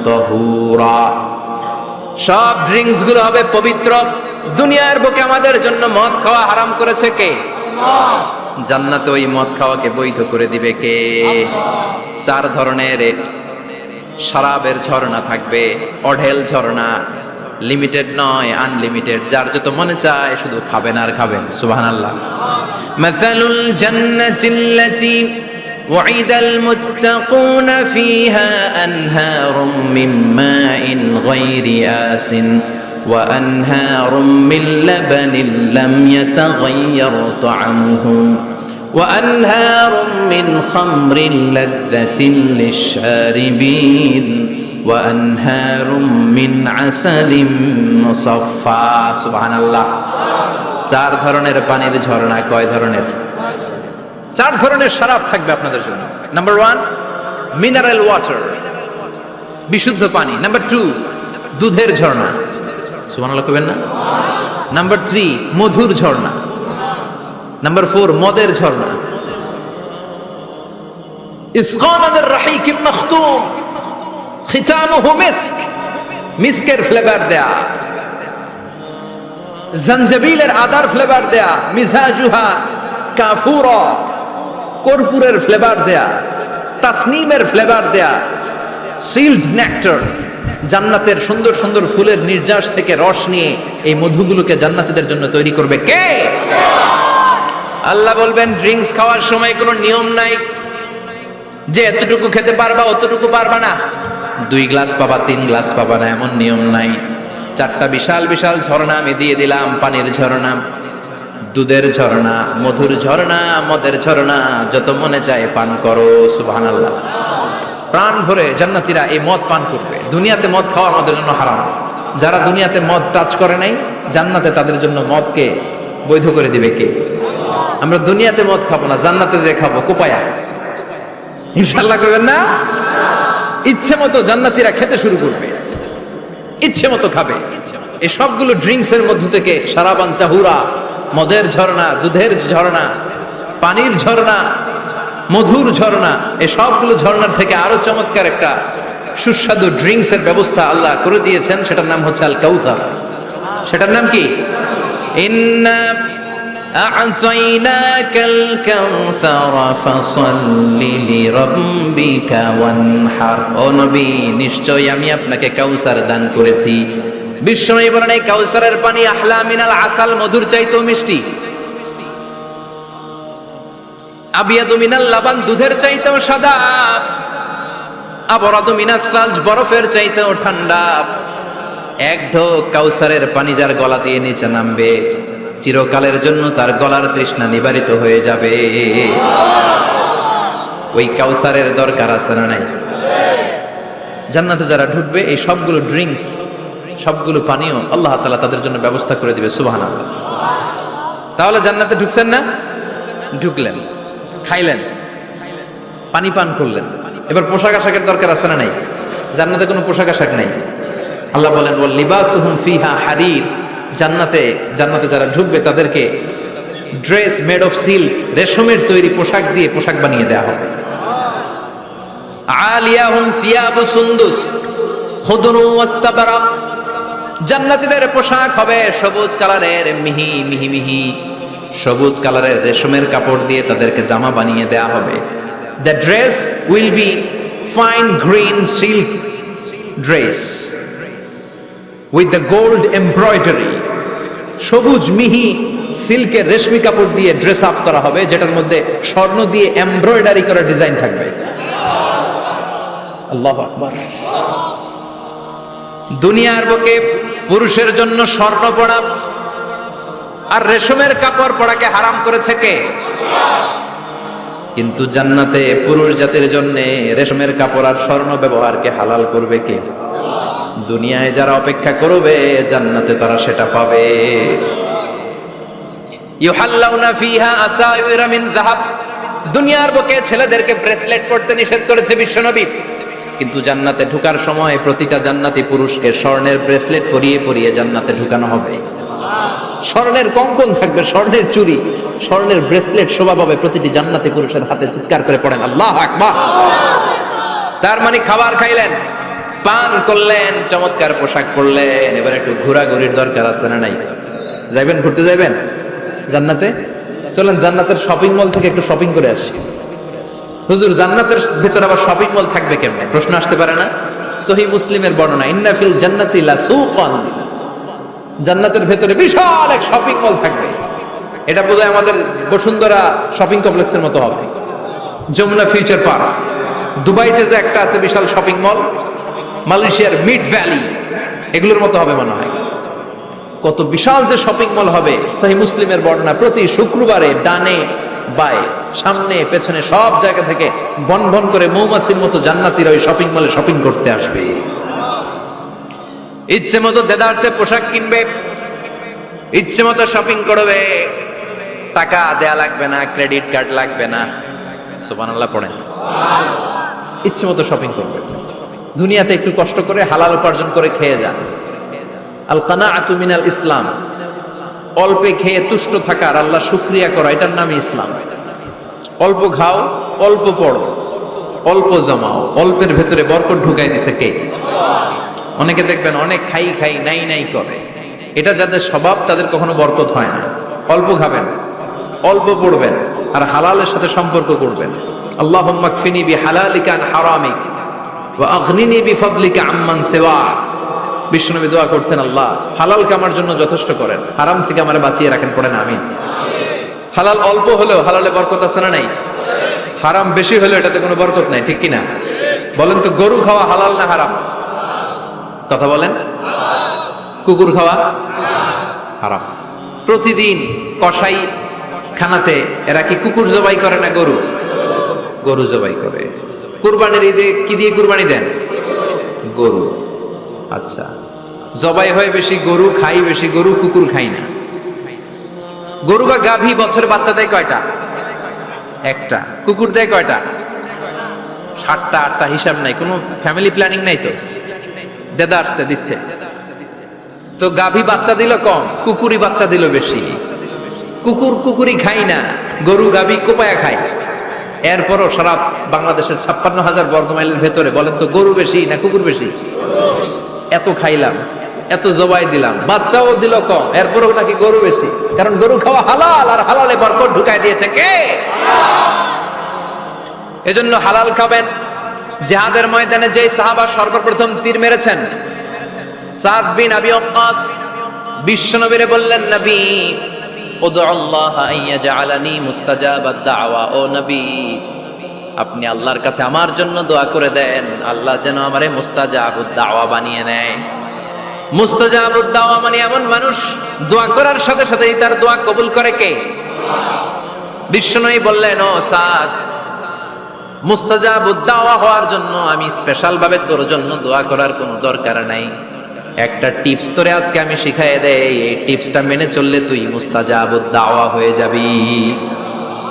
তাহুরা। সব ড্রিঙ্কস গুলো হবে পবিত্র। দুনিয়ার বুকে আমাদের জন্য মদ খাওয়া হারাম করেছে কে? জান্নাতে ওই মদ খাওয়াকে বৈধ করে দিবে কে? 4 ধরনের শরাবের ঝর্ণা থাকবে, অঢেল ঝর্ণা, লিমিটেড নয়, আনলিমিটেড। যার যত মনে চায় শুধু খাবেন আর খাবেন। সুবহানাল্লাহ। মাসালুল জান্নাতিল্লাতী ওয়াইদাল মুত্তাকুনা ফিহা আনহারুম মিন মাইন গায়রি আসিন ওয়া আনহারুম মিন লাবানিন লাম ইয়াতাগায়্যার তা'আমুহু ওয়া আনহারুম মিন খামরিন লাযযাতিন লিশ-শারিবিন وأنهار من عسل مصفى سبحان الله। 4 ধরনের পানির ঝর্ণা। কয় ধরনের? 4 ধরনের শরাব থাকবে আপনাদের জন্য। নাম্বার 1 মিনারেল ওয়াটার, বিশুদ্ধ পানি। নাম্বার 2 দুধের ঝর্ণা। সুবহানাল্লাহ কইবেন না? নাম্বার 3 মধুর ঝর্ণা। নাম্বার 4 মদের ঝর্ণা। ইসকানা বির রাহিকিম মাখতুম খিতামুহু মিস্ক, মিস্কের ফ্লেভার দেয়া। জঞ্জবিলের আদার ফ্লেভার দেয়া। মিজাজুহা কাফুরা, কর্পূরের ফ্লেভার দেয়া। তাসনিমের ফ্লেভার দেয়া। সিল্ড নেক্টার, জান্নাতের সুন্দর সুন্দর ফুলের নির্যাস থেকে রস নিয়ে এই মধুগুলোকে জান্নাতীদের জন্য তৈরি করবে কে? আল্লাহ বলবেন ড্রিঙ্কস খাওয়ার সময় কোনো নিয়ম নাই যে এতটুকু খেতে পারবা অতটুকু পারবা না, 2 গ্লাস পাবা 3 গ্লাস পাবা না, এমন নিয়ম নাই। 4টা বিশাল বিশাল ঝর্ণা আমি দিয়ে দিলাম। পানির ঝর্ণা, দুধের ঝর্ণা, মধুর ঝর্ণা, মদের ঝর্ণা। যত মনে চায় পান করো। সুবহানাল্লাহ। প্রাণ ভরে জান্নাতীরা এই মদ পান করবে। দুনিয়াতে মদ খাওয়া আমাদের জন্য হারাম। যারা দুনিয়াতে মদ টাচ করে নাই, জান্নাতে তাদের জন্য মদকে বৈধ করে দিবে কে? আমরা দুনিয়াতে মদ খাবো না, জান্নাতে যে খাবো কোপায়া। ইনশাআল্লাহ করবেন না? ইচ্ছে মতো জান্নাতীরা খেতে শুরু করবে, ইচ্ছে মতো খাবে। এই সবগুলো ড্রিঙ্কস এর মধ্য থেকে শারাবান তাহুরা, মদের ঝর্ণা, দুধের ঝর্ণা, পানির ঝর্ণা, মধুর ঝর্ণা, এই সবগুলো ঝর্ণার থেকে আরো চমৎকার একটা সুস্বাদু ড্রিঙ্কস এর ব্যবস্থা আল্লাহ করে দিয়েছেন। সেটার নাম হচ্ছে আল কাউসার। সেটার নাম কি? ইন্না আ'তাইনাকাল কাউসার ফাসাল্লি লিরাব্বিকা ওয়ানহার। ও নবী, নিশ্চয়ই আমি আপনাকে কাউসার দান করেছি। বিশ্বনবী বলেন এই কাউসারের পানি আহলা মিনাল আসাল, মধুর চাইতেও মিষ্টি। আবিয়াদু মিনাল লাবান, দুধের চাইতেও সাদা। আবরাদু মিনাস সালজ, বরফের চাইতেও ঠান্ডা। এক ঢোক কাউসারের পানি যার গলা দিয়ে নিচে নামবে, চিরকালের জন্য তার গলার তৃষ্ণা নিবারিত হয়ে যাবে। ওই কাউসারের দরকার আছে না নাই? জান্নাতে যারা ঢুকবে এই সবগুলো ড্রিঙ্কস, সবগুলো পানীয় আল্লাহ তাআলা তাদের জন্য ব্যবস্থা করে দিবে। সুবহানাল্লাহ। তাহলে জান্নাতে ঢুকছেন না? ঢুকলেন, খাইলেন, পানি পান করলেন। এবার পোশাক আশাকের দরকার আছে না নাই? জান্নাতে কোনো পোশাক আশাক নাই। আল্লাহ বলেন ওয়াল লিবাসুহুম ফিহা হারির। জান্নাতে যারা ঢুকবে তাদেরকে ড্রেস মেড অফ সিল্ক, রেশমের তৈরি পোশাক দিয়ে পোশাক বানিয়ে দেওয়া হবে। আলিয়াহুম সিয়াবু সুন্দুস খুদরু ওয়াস্তাবরাক। জান্নাতীদের পোশাক হবে সবুজ কালারের, মিহি মিহি মিহি সবুজ কালারের রেশমের কাপড় দিয়ে তাদেরকে জামা বানিয়ে দেওয়া হবে। The dress will be fine green silk dress with the gold embroidery. সবুজ মিহি সিল্কের রেশমি কাপড় দিয়ে ড্রেস আপ করা হবে, যেটার মধ্যে স্বর্ণ দিয়ে এমব্রয়ডারি করা ডিজাইন থাকবে। আল্লাহু আকবার। দুনিয়ার বুকে পুরুষের জন্য স্বর্ণ পরা আর রেশমের কাপড় পরাকে হারাম করেছে কে? কিন্তু জান্নাতে পুরুষ জাতির জন্য রেশমের কাপড় আর স্বর্ণ ব্যবহারকে হালাল করবে কে? দুনিয়ায় যারা অপেক্ষা করবে জান্নাতে তারা সেটা পাবে। ইউহাল্লাউনা ফিহা আসাইরা মিন যাহাব। দুনিয়ার বুকে ছেলেদেরকে ব্রেসলেট পরতে নিষেধ করেছে বিশ্বনবী, কিন্তু জান্নাতে ঢোকার সময় প্রতিটা জান্নাতি পুরুষকে স্বর্ণের ব্রেসলেট পরিয়ে পরিয়ে জান্নাতে ঢুকানো হবে। স্বর্ণের কঙ্কন থাকবে, স্বর্ণের চুড়ি, স্বর্ণের ব্রেসলেট শোভা পাবে প্রতিটি জান্নাতি পুরুষের হাতে। চিৎকার করে পড়েন আল্লাহু আকবার। তার মানে খাবার খাইলেন, পান করলেন, চমৎকার পোশাক পরলেন, এবার একটু ঘোরাঘুরির দরকার আছে না নাই? যাইবেন, ঘুরতে যাইবেন জান্নাতে? চলেন জান্নাতের শপিং মল থেকে একটু শপিং করে আসি। হুজুর জান্নাতের ভিতরে আবার শপিং মল থাকবে কেমনে? প্রশ্ন আসতে পারে না? সহিহ মুসলিমের বর্ণনা, ইন্না ফিল জান্নাতি লাসুকান। জান্নাতের ভেতরে বিশাল এক শপিং মল থাকবে। এটা বোধহয় আমাদের বসুন্ধরা শপিং কমপ্লেক্সের মতো হবে, যমুনা ফিউচার পার্ক। দুবাইতে যে একটা আছে বিশাল শপিং মল, মালয়েশিয়ার মিড ভ্যালি, এগুলোর মতো হবে মনে হয়। কত বিশাল যে শপিং মল হবে। সহিহ মুসলিমের বর্ণনা, প্রতি শুক্রবারে ডানে বায়ে সামনে পেছনে সব জায়গা থেকে বন বন করে মৌমাছির মতো জান্নাতীরা ওই শপিং মলে শপিং করতে আসবে। ইচ্ছে মতো দেদারসে পোশাক কিনবে, ইচ্ছে মতো শপিং করবে, টাকা দেয়া লাগবে না, ক্রেডিট কার্ড লাগবে না। সুবহানাল্লাহ পড়েন। ইচ্ছে মতো শপিং করবে। দুনিয়াতে একটু কষ্ট করে হালাল উপার্জন করে খেয়ে যান। আল কানাআতু মিনাল ইসলাম। অল্পে খেয়ে তুষ্ট থাকার, আল্লাহ শুকরিয়া করা, এটার নামই ইসলাম। অল্প খাও, অল্প পড়ো, অল্প জমাও, অল্পের ভেতরে বরকত ঢুকাই দিছে কে? অনেকে দেখবেন অনেক খাই খাই নাই নাই করে, এটা যাদের স্বভাব তাদের কখনো বরকত হয় না। অল্প খাবেন, অল্প পড়বেন, আর হালালের সাথে সম্পর্ক করবেন। আল্লাহুম্মা কফিনি বিহালালিকা আন হারামিক ওয়া আগনিনি বিফাদলিকা আম্মান সিওয়াক। বিশ্বনবী দোয়া করতেন, আল্লাহ হালালকে আমার জন্য যথেষ্ট করেন, হারাম থেকে আমারে বাঁচিয়ে রাখেন। পড়েন আমিন। হালাল অল্প হলেও হালালে বরকত আছে না নাই? হারাম বেশি হলেও এটাতে কোনো বরকত নাই, ঠিক কিনা? বলেন তো, গরু খাওয়া হালাল না হারাম? কথা বলেন। কুকুর খাওয়া হারাম। প্রতিদিন কসাই খানাতে এরা কি কুকুর জবাই করে না গরু? গরু জবাই করে। কুরবানির ঈদে কি দিয়ে কুরবানি দেন? গরু। আচ্ছা, জবাই হয় বেশি গরু, খাই বেশি গরু, কুকুর খাই না। গরু বা গাভী বছরে বাচ্চা দেয় কয়টা? একটা। কুকুর দেয় কয়টা? 7টা 8টা, হিসাব নাই, কোনো ফ্যামিলি প্ল্যানিং নাই তো, দেদারসে দিচ্ছে। তো গাভী বাচ্চা দিল কম, কুকুরই বাচ্চা দিল বেশি। কুকুর কুকুরই খাই না, গরু গাভী কোপায়া খায়। এরপরও সারা বাংলাদেশের 56,000 বর্গমাইলের ভেতরে বলেন তো, গরু বেশি না কুকুর বেশি? এত খাইলাম, এত জবাই দিলাম, বাচ্চাও দিল কম, এরপরও নাকি গরু বেশি। কারণ গরু খাওয়া হালাল, আর হালালে বরকত ঢুকায় দিয়েছে কে? এজন্য হালাল খাবেন। জিহাদের ময়দানে যে সাহাবা সর্বপ্রথম তীর মেরেছেন, সাদ বিন আবি ওয়াক্কাস, বিশ্বনবীরে বললেন, নবী উদউ আল্লাহ আইয়াজআলানি মুস্তাজাবাদ দাওয়া। ও নবী, আপনি আল্লাহর কাছে আমার জন্য দোয়া করে দেন, আল্লাহ যেন আমারে মুস্তাজাবুদ দাওয়া বানিয়ে নেয়। মুস্তাজাবুদ দাওয়া মানে এমন মানুষ, দোয়া করার সাথে সাথেই তার দোয়া কবুল করে কে? বিশ্বনবী বললেন, ও সাদ, মুস্তাজাবুদ দাওয়া হওয়ার জন্য আমি স্পেশাল ভাবে তোর জন্য দোয়া করার কোনো দরকার নাই। একটা টিপস তোরে আজকে আমি শিখাই দেই, এই টিপসটা মেনে চললে তুই মুস্তাজাবুদ দাওয়া হয়ে যাবি।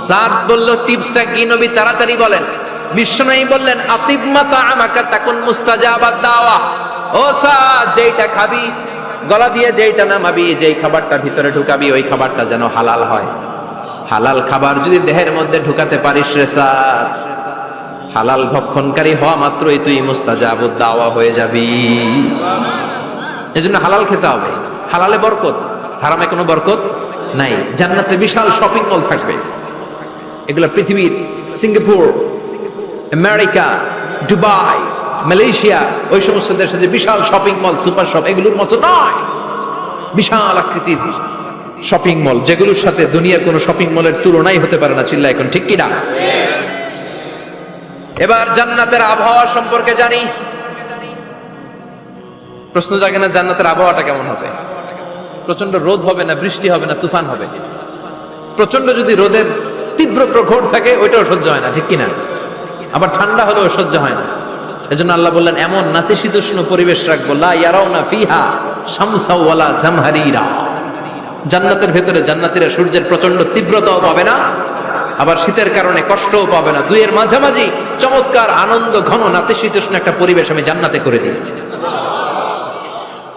সাদ বলল, টিপসটা কি নবী? তাড়াতাড়ি বলেন। বিশ্বনবী বললেন, আসিব মাতা আমাকা তাকুন মুস্তাজাবাদ দাওয়া। ও সাদ, যেইটা খাবি, গলা দিয়ে যেইটা নামাবি, যেই খাবারটা ভিতরে ঢুকাবি, ওই খাবারটা যেন হালাল হয়। হালাল খাবার যদি দেহের মধ্যে ঢুকাতে পারিস রে সাদ, হালাল ভক্ষণকারী হওয়া মাত্রই তুই মুস্তাজাবুদ দাওয়া হয়ে যাবি। এজন্য হালাল খেতে হবে, হালালে বরকত, হারামে কোনো বরকত নাই। জান্নাতে বিশাল শপিং মল থাকবে, এগুলো পৃথিবীর সিঙ্গাপুর, আমেরিকা, দুবাই, মালয়েশিয়া, ওই সমস্ত দেশে যে বিশাল শপিং মল, সুপার শপ, এগুলোর মতো নয়, বিশাল আকৃতির। শপিং মল, যেগুলোর সাথে দুনিয়ার কোনো শপিং মলের তুলনাই হতে পারে না। চিল্লা এখন ঠিক কিনা? এবার জান্নাতের আবহাওয়া সম্পর্কে জানি। প্রশ্ন জাগে না জান্নাতের আবহাওয়াটা কেমন হবে? প্রচন্ড রোদ হবে না বৃষ্টি হবে না তুফান হবে? প্রচন্ড যদি রোদের তীব্র প্রখর থাকে ওইটাও সহ্য হয় না, ঠিক কিনা? আবার ঠান্ডা হলেও সহ্য হয় না। এজন্য আল্লাহ বললেন এমন নাতিশীতোষ্ণ পরিবেশ রাখবো, লা ইয়ারাউনা ফিহা শামসা ওয়ালা জামহারিরা। জান্নাতের ভেতরে জান্নাতীরা সূর্যের প্রচন্ড তীব্রতাও পাবে না, আবার শীতের কারণে কষ্টও পাবে না। দুইয়ের মাঝামাঝি চমৎকার আনন্দ ঘন নাতিশীতোষ্ণ একটা পরিবেশ আমি জান্নাতে করে দিয়েছি।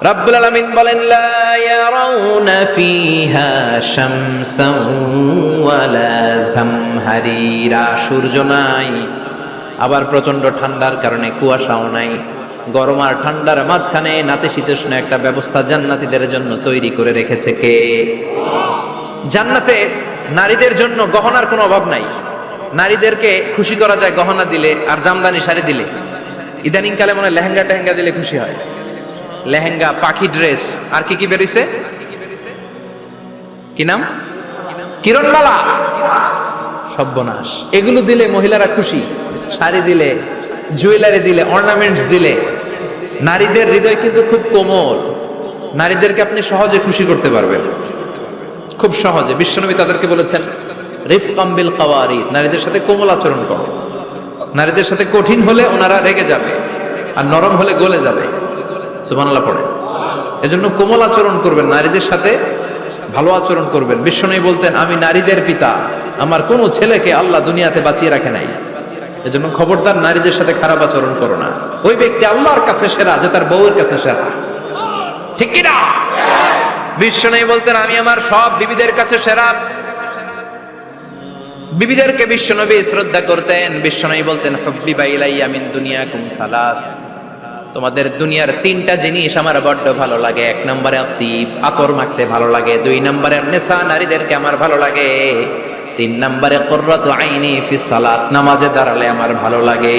রাব্বুল আলামিন বলেন লা ইয়ারাউনা ফিহা শামসান ওয়ালা জামহারিরা। সূর্য নাই, আবার প্রচন্ড ঠান্ডার কারণে কুয়াশাও নাই। গরম আর ঠান্ডার মাঝখানে নাতিশীতোষ্ণ একটা ব্যবস্থা জান্নাতীদের জন্য তৈরি করে রেখেছে কে? জান্নাতে নারীদের জন্য গহনার কোনো অভাব নাই। নারীদেরকে খুশি করা যায় গহনা দিলে আর জামদানি শাড়ি দিলে। ইদানিং কালে মনে হয় লেহেঙ্গা টেহেঙ্গা দিলে খুশি হয়। লেহেঙ্গা, পাখি ড্রেস, আর কি কি বেরিয়েছে, কি নাম? কিরণমালা, সর্বনাশ। এগুলো দিলে মহিলারা খুশি। শাড়ি দিলে, জুয়েলারি দিলে, অর্নামেন্টস দিলে। নারীদের হৃদয় কিন্তু খুব কোমল। নারীদেরকে আপনি সহজে খুশি করতে পারবেন, খুব সহজে। বিশ্বনবী তাদেরকে বলেছেন রিফকাম বিল কাওয়ারিদ, নারীদের সাথে কোমল আচরণ করো। নারীদের সাথে কঠিন হলে ওনারা রেগে যাবে, আর নরম হলে গলে যাবে। সুবহানাল্লাহ পড়ে। এজন্য কোমল আচরণ করবেন, নারীদের সাথে ভালো আচরণ করবেন। বিশ্বনবী বলতেন আমি নারীদের পিতা, আমার কোনো ছেলেকে আল্লাহ দুনিয়াতে বাঁচিয়ে রাখে নাই। এজন্য খবরদার নারীদের সাথে খারাপ আচরণ করো না। ওই ব্যক্তি আল্লাহর কাছে সেরা যে তার বউয়ের কাছে সেরা, ঠিক কি না? বিশ্বনবী বলতেন আমি আমার সব বিবিদের কাছে সেরা। বিবিদেরকে বিশ্বনবী শ্রদ্ধা করতেন। বিশ্বনবী বলতেন হুব্বিবা ইলাইয়া মিন দুনিয়াকুম সালাস, তোমাদের দুনিয়ার তিনটা জিনিস আমার বড্ড ভালো লাগে। এক নম্বরে আতিব, আতর মাখতে ভালো লাগে। দুই নম্বরে নেশা, নারীদেরকে আমার ভালো লাগে। তিন নম্বরে কুররাতু আইনি ফি সালাত, নামাজে দাঁড়ালে আমার ভালো লাগে।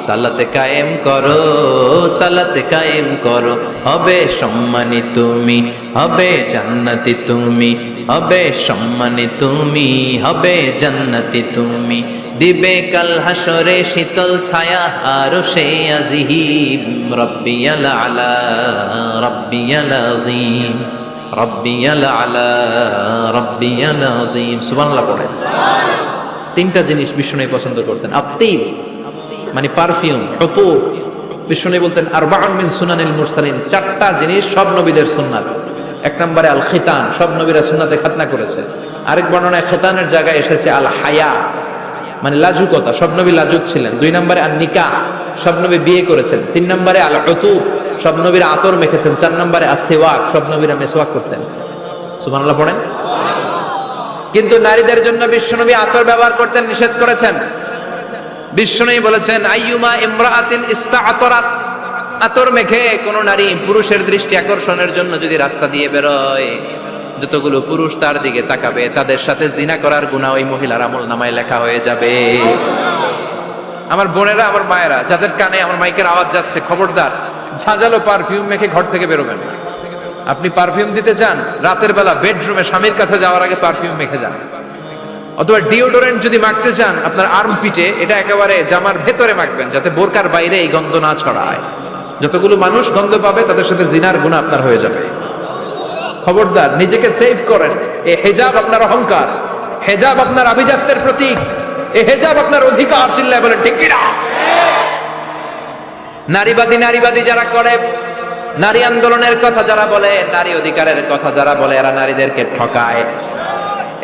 সালাতে কায়েম করো, সালাতে কায়েম করো, হবে সম্মানী তুমি, হবে জান্নাতি তুমি, হবে সম্মানী তুমি, হবে জান্নাতি তুমি। দিবে কাল হাসরে শীতল ছায়া আরশে আজিম। রব্বিয়াল আলা, রব্বিয়াল আযীম, রব্বিয়াল আলা, রব্বিয়াল আযীম। সুবহানাল্লাহ পড়ে। তিনটা জিনিস বিষ্ণু পছন্দ করতেন। আতিব মানে পারফিউম, হুতুর। বিষ্ণু বলতেন আরবাউন মিন সুনানিল মুরসালিন, চারটা জিনিস সব নবীদের সুন্নাত। এক নম্বরে আল খিতান, সব নবীরা সুন্নাতে খাতনা করেছে। আরেক বর্ণনায় খিতানের জায়গায় এসেছে আল হায়া, মানে লাজুকতা, সব নবী লাজুক ছিলেন। দুই নম্বরে আল নিকাহ, সব নবী বিয়ে করেছেন। তিন নম্বরে আল উতুর, সব নবীরা আতর মেখেছেন। চার নম্বরে আস সিওয়াক, সব নবীরা মিসওয়াক করতেন। সুবহানাল্লাহ পড়েন। কিন্তু নারীদের জন্য বিশ্বনবী আতর ব্যবহার করতে নিষেধ করেছেন। বিশ্বনবী বলেছেন আইয়ুমা ইমরাআতিন ইস্তাআতারাত, আতর মেখে কোন নারী পুরুষের দৃষ্টি আকর্ষণের জন্য যদি রাস্তা দিয়ে বেরোয়, যতগুলো পুরুষ তার দিকে তাকাবে তাদের সাথে জিনা করার গুনাহ ওই মহিলার আমলনামায় লেখা হয়ে যাবে। আমার বোনেরা, আমার মায়েরা, যাদের কানে আমার মাইকের আওয়াজ যাচ্ছে, খবরদার ঝাঁঝালো পারফিউম মেখে ঘর থেকে বেরোবেন। আপনি পারফিউম দিতে চান, রাতের বেলা বেডরুমে স্বামীর কাছে যাওয়ার আগে পারফিউম মেখে যান। অথবা ডিওডোরেন্ট যদি মাখতে চান, আপনার আর্ম পিটে এটা একেবারে জামার ভেতরে মাখবেন, যাতে বোরকার বাইরে এই গন্ধ না ছড়ায়। যতগুলো মানুষ গন্ধ পাবে তাদের সাথে জিনার গুনাহ আপনার হয়ে যাবে। খবরদার নিজেকে সেভ করেন। এই হিজাব আপনার অহংকার, হিজাব আপনার আভিজাত্যের প্রতীক, এই হিজাব আপনার অধিকার। চিল্লায় বলেন ঠিক কি না? নারীবাদী নারীবাদী যারা করে, নারী আন্দোলনের কথা যারা বলে, নারী অধিকারের কথা যারা বলে, এরা নারীদেরকে ঠকায়।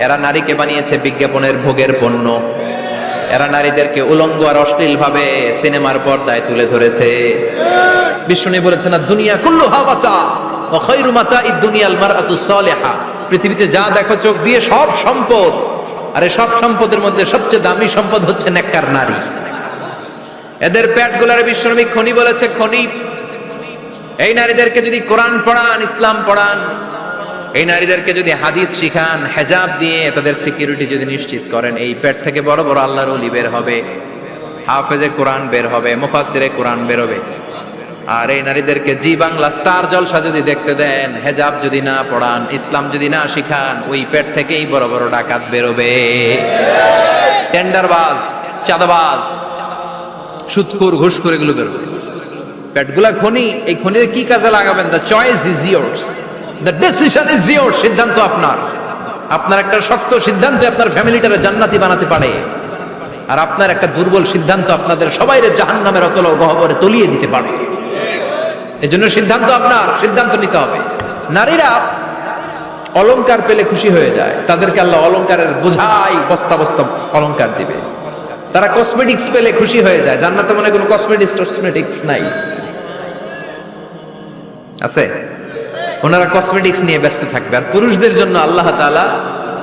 এরা নারীকে বানিয়েছে বিজ্ঞাপনের ভোগের পণ্য। এরা নারীদেরকে উলঙ্গ আর অশ্লীল ভাবে সিনেমার পর্দায় তুলে ধরেছে। বিষ্ণু বলেছেন না দুনিয়া কুল্লুহা মাতা ওয়া খায়রু মাতা'id দুনিয়াল মারআতুস সালিহা, পৃথিবীতে যা দেখো চোখ দিয়ে সব সম্পদ, আর এই সব সম্পদের মধ্যে সবচেয়ে দামি সম্পদ হচ্ছে নেককার নারী। এদের পেটগুলার বিশ্বনবী খনি বলেছে, খনি। এই নারীদেরকে যদি কোরআন পড়ান, ইসলাম পড়ান, এই নারীদেরকে যদি হাদিস শিখান, হেজাব দিয়ে তাদের সিকিউরিটি যদি নিশ্চিত করেন, এই পেট থেকে বড় বড় আল্লাহর ওলি বের হবে, হাফেজে কোরআন বের হবে, মুফাসসিরে কোরআন বের হবে। আর এই নারীদেরকে জি বাংলা স্টার জলসা যদি দেখতে দেন, হেজাব যদি না পড়ান, ইসলাম যদি না শিখান, ওই পেট থেকেই বড় বড় ডাকাত বেরোবে, টেন্ডারবাজ, চাঁদাবাজ, সুদখোর, ঘুষখোর, এগুলো বেরোবে। পেটগুলা খনি, এই খনির কি কাজে লাগাবেন? The choice is years, the decision is years. সিদ্ধান্ত আপনার। আপনার একটা শক্ত সিদ্ধান্ত আপনার ফ্যামিলিটারে জান্নাতি বানাতে পারে, আর আপনার একটা দুর্বল সিদ্ধান্ত আপনাদের সবাইরে জাহান্নামের অতল গহ্বরে তলিয়ে দিতে পারে। এজন্য সিদ্ধান্ত আপনার, সিদ্ধান্ত নিতে হবে। নারীরা অলংকার পেলে খুশি হয়ে যায়, তাদেরকে আল্লাহ অলংকারের বোঝাই বস্তা বস্তা অলংকার দিবে। তারা কসমেটিক্স পেলে খুশি হয়ে যায়। জান্নাতে মনে কোনো কসমেটিক্স নাই, আছে? ওনারা কসমেটিক্স নিয়ে ব্যস্ত থাকবে। আর পুরুষদের জন্য আল্লাহ তাআলা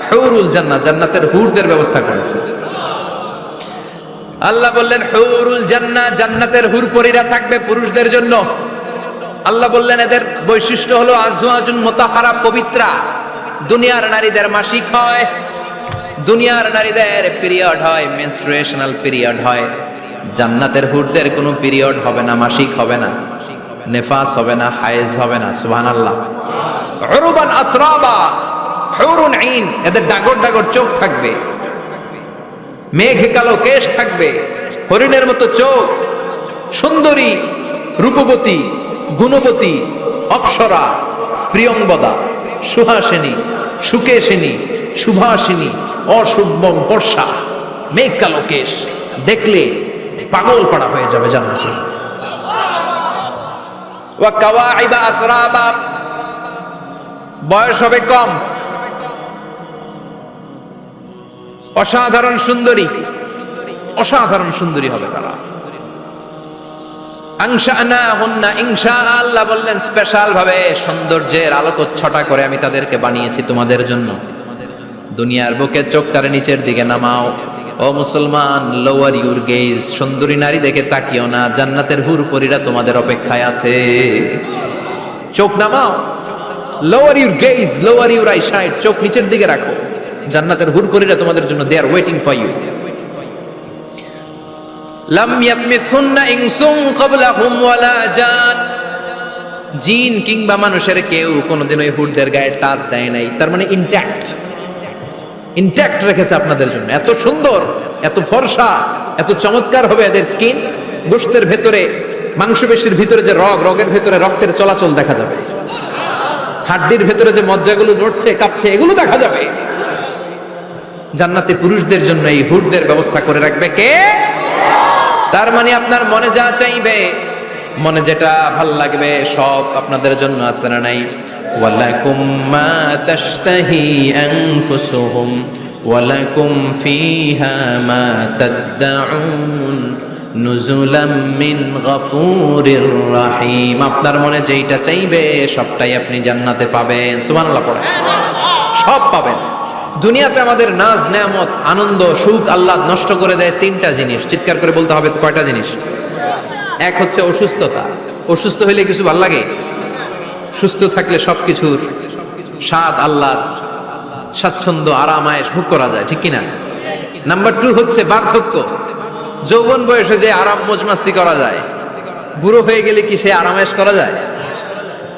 হুরুল জান্নাহ, জান্নাতের হুরদের ব্যবস্থা করেছে। আল্লাহ বললেন হুরুল জান্নাহ, জান্নাতের হুরপরীরা থাকবে পুরুষদের জন্য। আল্লাহ বললেন এদের বৈশিষ্ট্য হলো আজওয়াজুন মুতাহহারা, পবিত্রা। দুনিয়ার নারীদের মাসিক হয়, দুনিয়ার নারীদের পিরিয়ড হয়, মেনস্ট্রুয়েশনাল পিরিয়ড হয়। জান্নাতের হুরদের কোনো পিরিয়ড হবে না, মাসিক হবে না, নেফাস হবে না, হায়েজ হবে না। সুবহানাল্লাহ। উরুবান আতরাবা, হুরুন আইন, এদের ডাগর ডাগর চোখ থাকবে, মেঘে কালো কেশ থাকবে, হরিণের মতো চোখ, সুন্দরী, রূপবতী, গুণবতী, অপ্সরা, প্রিয়ংবদা, সুহাসিনী, সুকেশিনী, সুভাষিনী, অশুভম বর্ষা, মেঘ কালো কেশ, দেখলে পাগল পাড়া হয়ে যাবে জান্নাতে। ওয়া কাওয়াইবা আতরাবা, বয়স হবে কম, অসাধারণ সুন্দরী, অসাধারণ সুন্দরী হবে তারা। আনশানাহুন্না ইনশা, আল্লাহ বললেন স্পেশাল ভাবে সৌন্দর্যের আলোকচ্ছটা করে আমি তাদেরকে বানিয়েছি তোমাদের জন্য। দুনিয়ার বুকে চোখটারে নিচের দিকে নামাও। ও মুসলমান, লোয়ার ইউর গেজ, সুন্দরী নারী দেখে তাকিও না, জান্নাতের হুরপরীরা তোমাদের অপেক্ষায় আছে। চোখ নামাও, lower your gauge, lower your eyesight, চোখ নিচের দিকে রাখো। জান্নাতের হুরপরীরা তোমাদের জন্য, দে আর ওয়েটিং ফর ইউ। লাম ইয়াতমিসুন্না ইনসুন ক্বাবলাহুম ওয়ালা জান, জিন কিংবা মানুষের কেউ কোনোদিন ওই হুরদের গায়ে টাচ দেয় নাই। তার মানে ইনট্যাক্ট, ইনট্যাক্ট রেখেছে আপনাদের জন্য। এত সুন্দর, এত ফর্সা, এত চমৎকার হবে এদের স্কিন। গোশতের ভেতরে, মাংসপেশির ভিতরে যে রগ, রগের ভেতরে রক্তের চলাচল দেখা যাবে, হাড্ডির ভেতরে যে মজ্জাগুলো নড়ছে কাঁপছে, এগুলো দেখা যাবে। জান্নাতে পুরুষদের জন্য এই হুরদের ব্যবস্থা করে রাখবে কে? তার মানে আপনার মনে যা চাইবে, মনে যেটা ভাল লাগবে, সব আপনাদের জন্য আছে না নাই? ওয়ালাকুম মা তাশতাহি আনফুসুহুম ওয়ালাকুম ফিহা মা তাদউন নুজুলাম মিন গফুরির রহিম। আপনার মনে যেইটা চাইবে সবটাই আপনি জান্নাতে পাবেন। সুবহানাল্লাহ পড়ে, সব পাবেন। দুনিয়াতে আমাদের নাজ, নেয়ামত, আনন্দ, সুখ আল্লাহ নষ্ট করে দেয় তিনটা জিনিস। চিৎকার করে বলতে হবে কয়টা জিনিস? এক হচ্ছে অসুস্থতা। অসুস্থ হইলে কিছু ভাল লাগে? সুস্থ থাকলে সবকিছুর স্বাদ, আল্লাহ, স্বাচ্ছন্দ্য, আরাম, আয়েশ ভোগ করা যায়, ঠিক কিনা? নাম্বার 2 হচ্ছে বার্ধক্য। যৌবন বয়সে যে আরাম মজমাস্তি করা যায়, বুড়ো হয়ে গেলে কি সে আরাম আয়েশ করা যায়?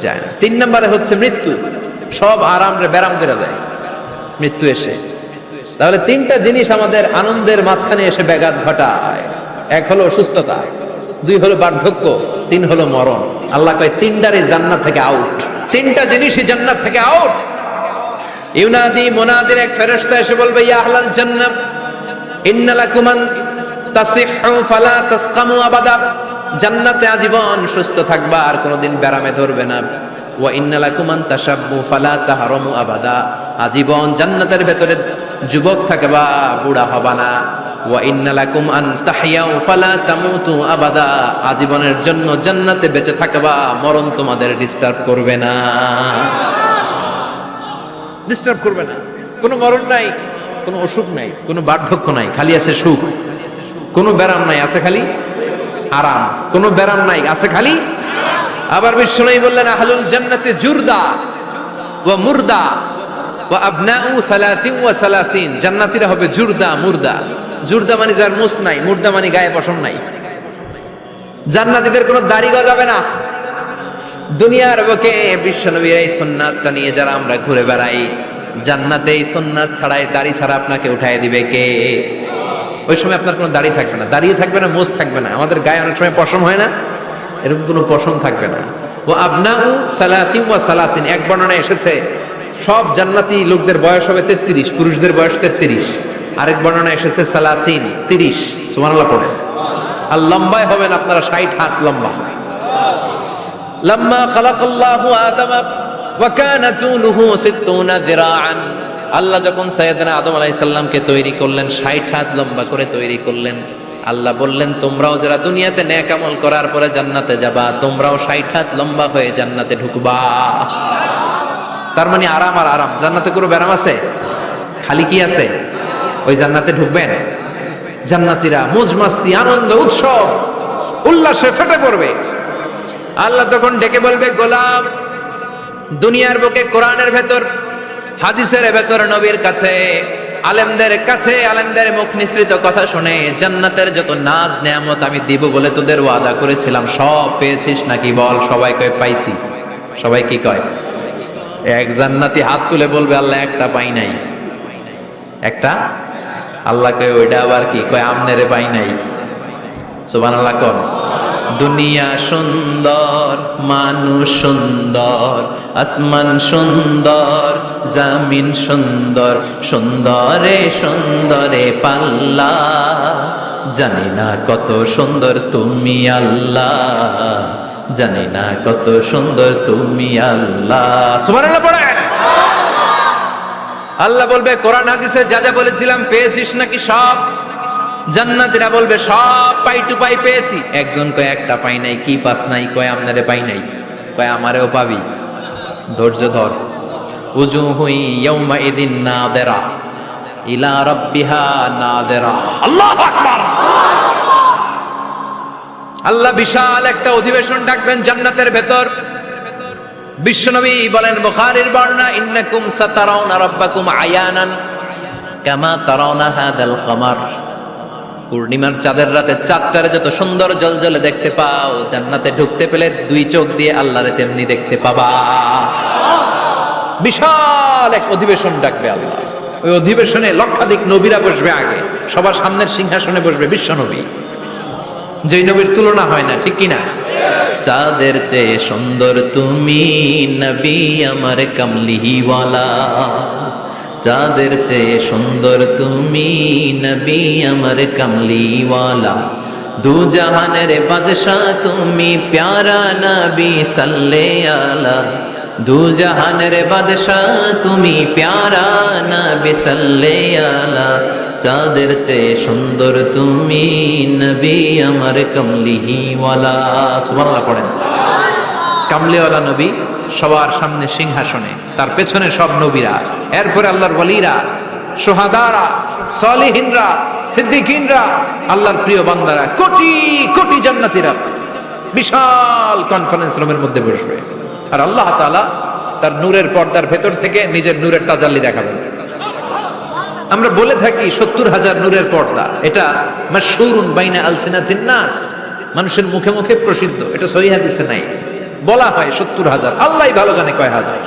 যায় না। 3 নম্বরে হচ্ছে মৃত্যু। সব আরাম রে ব্যারাম করে দেয় মৃত্যু এসে। তাহলে 3টা জিনিস আমাদের আনন্দের মাঝখানে এসে ব্যাঘাত ঘটায়। এক হলো অসুস্থতা, 2 হলো বার্ধক্য, 3 হলো মরণ। আল্লাহ কয় 3টারে জান্নাত থেকে আউট। 3টা জিনিসই জান্নাত থেকে আউট। ইউনাদি মুনাদির এক ফেরেশতা এসে বলবে, ইয়া আহলাল জান্নাহ ইন্না লাকুম আন তাসিহু ফালা তাসকামু আবাদা, জান্নাতে আজীবন সুস্থ থাকবা, আর কোনোদিন ব্যারামে ধরবে না। ওয়া ইন্না লাকুম আন তাশাব্বু ফালা তাহরামু আবাদা, আজীবন জান্নাতের ভেতরে যুবক থাকবা, বুড়া হবা না। ওয়া ইন্না লাকুম আন তাহইয়াউ ফালা তামুতু আবাদা, আজীবনের জন্য জান্নাতে বেঁচে থাকবা, মরণ তোমাদের ডিস্টার্ব করবে না, ডিস্টার্ব করবে না। কোনো মরণ নাই, কোনো অসুখ নাই, কোনো বার্ধক্য নাই, খালি আছে সুখ। কোনো ব্যারাম নাই, আছে খালি আরাম। কোনো ব্যারাম নাই, আছে খালি। আবার বিশ্বনবী বললেন, আহলুল জান্নাতে জুরদা ওয়া মুরদা ওয়া আবনাউ 30 ওয়া 30, জান্নাতীরা হবে জুরদা, মুরদা। জুরদা মানে যার মুছ নাই, মুরদা মানে গায়ে পশম নাই। জান্নাতীদের কোনো দাড়ি গজাবে না। দুনিয়ার বুকে বিশ্বনবীর এই সুন্নাতটা নিয়ে যারা আমরা ঘুরে বেড়াই, জান্নাতে এই সুন্নাত ছাড়াই দাড়ি ছাড়া আপনাকে উঠায় দিবে কে? ওই সময় আপনার কোনো দাড়ি থাকবে না, দাঁড়িয়ে থাকবে না, মোজ থাকবে না। আমাদের গায়ে অনেক সময় পশম হয় না, এরকম কোনো পশম থাকবে না। ও আবনাউ সালাসিন ওয়া সালাসিন, এক বর্ণনায় এসেছে সব জান্নাতি লোকদের বয়স হবে 33, পুরুষদের বয়স 33। আরেক বর্ণনায় এসেছে সালাসিন, 30। সুবহানাল্লাহ পড়ে। আর লম্বায় হবেন আপনারা 60 হাত লম্বা। লাম্মা খালাকাল্লাহু আদামা ওয়া কানা তুলুহু 60 যিরাআন, আল্লাহ যখন সাইয়েদনা আদম আলাইহিস সালামকে তৈরি করলেন, 60 হাত লম্বা করে তৈরি করলেন। আল্লাহ বললেন তোমরাও যারা দুনিয়াতে নেক আমল করার পরে জান্নাতে যাবা, তোমরাও 60 হাত লম্বা হয়ে জান্নাতে ঢুকবা। তার মানে আরাম আর আরাম, জান্নাতে কোনো ব্যারাম আছে? খালি কি আছে? ওই জান্নাতে ঢুকবেন, জান্নাতীরা মौज মাস্তি আনন্দ উৎসব উল্লাসে ফেটে পড়বে। আল্লাহ তখন ডেকে বলবে গোলাম, দুনিয়ার বুকে কোরআনের ভেতর, হাদিসের ভেতর, নবীর কাছে, আলেমদের কাছে, আলেমদের মুখ নিঃসৃত কথা শুনে জান্নাতের যত নাজ নেয়ামত আমি দিব বলে তোদের ওয়াদা করেছিলাম সব পেয়েছিস নাকি বল? সবাই কয় পাইছি। সবাই কি কয়? এক জান্নাতি হাত তুলে বলবে আল্লাহ একটা পাই নাই। একটা? আল্লাহ কয় ওইটা আবার কি? কয় আমনেরে পাই নাই। সুবহানাল্লাহ কোন? দুনিয়া সুন্দর, মানুষ সুন্দর, আসমান সুন্দর, জামিন সুন্দর, সুন্দরে সুন্দরে পাল্লা, জানি না কত সুন্দর তুমি আল্লাহ, জানি না কত সুন্দর তুমি আল্লাহ। সুবহানাল্লাহ পড়েন। আল্লাহ বলবে কোরআন হাদিসে যা যা বলেছিলাম পেয়েছিস নাকি সব? জান্নাতীরা বলবে সব পাই টু পাই পেয়েছি। একজন কয় একটা পাই নাই। কি পাস নাই? কয় আমনারে পাই নাই। কয় আমারেও পাবি, ধৈর্য ধর। উজুহুই ইয়াউমা ইদিন নাদিরা ইলা রাব্বিহা নাদিরা। আল্লাহু আকবার। আল্লাহ বিশাল একটা অধিবেশন ডাকবেন জান্নাতের ভেতর। বিশ্বনবী বলেন বুখারীর বর্ণনা, ইন্নাকুম সাতারাউনা রাব্বাকুম আয়ানান কামা তারাউনা হাদাল কমার। পূর্ণিমার চাঁদের রাতে চাঁদটারে যত সুন্দর জলজলে দেখতে পাও, জান্নাতে ঢুকতে পেলে দুই চোখ দিয়ে আল্লাহরে তেমনি দেখতে পাবা। বিশাল এক অধিবেশন ডাকবে আল্লাহ। ওই অধিবেশনে লক্ষাধিক নবীরা বসবে। আগে সবার সামনের সিংহাসনে বসবে বিশ্বনবী, যেই নবীর তুলনা হয় না, ঠিক কিনা? চাঁদের চেয়ে সুন্দর তুমি নবী আমার কামলিওয়ালা, চাঁদের চেয়ে সুন্দর তুমি নবী আমার কামলিওয়ালা, দু জাহানের বাদশাহ তুমি প্যারা নবী সাল্লে আলা, দু জাহানের বাদশাহ তুমি প্যারা নবী সাল্লে আলা, চাঁদের চেয়ে সুন্দর তুমি নবী আমার কামলিওয়ালা। সুবহানাল্লাহ পড়েন। কামলিওয়ালা নবী সবার সামনে সিংহাসনে, তার পেছনে সব নবীরা, এরপরে আল্লাহর ওয়ালিরা, শুহাদারা, সালিহিনরা, সিদ্দিকিনরা, আল্লাহর প্রিয় বান্দারা, কোটি কোটি জান্নাতীরা বিশাল কনফারেন্স রুমের মধ্যে বসবে। আর আল্লাহ তাআলা তার নূরের পর্দার ভেতর থেকে নিজের নূরের তাজাল্লি দেখাবেন। আমরা বলে থাকি 70,000 নূরের পর্দা, এটা মাশহুরুন বাইনা আলসিনাতিন নাস, মানুষের মুখে মুখে প্রসিদ্ধ। এটা সহিহ হাদিসে নাই, বলা হয় 70,000, আল্লাহই ভালো জানে কয় হাজার।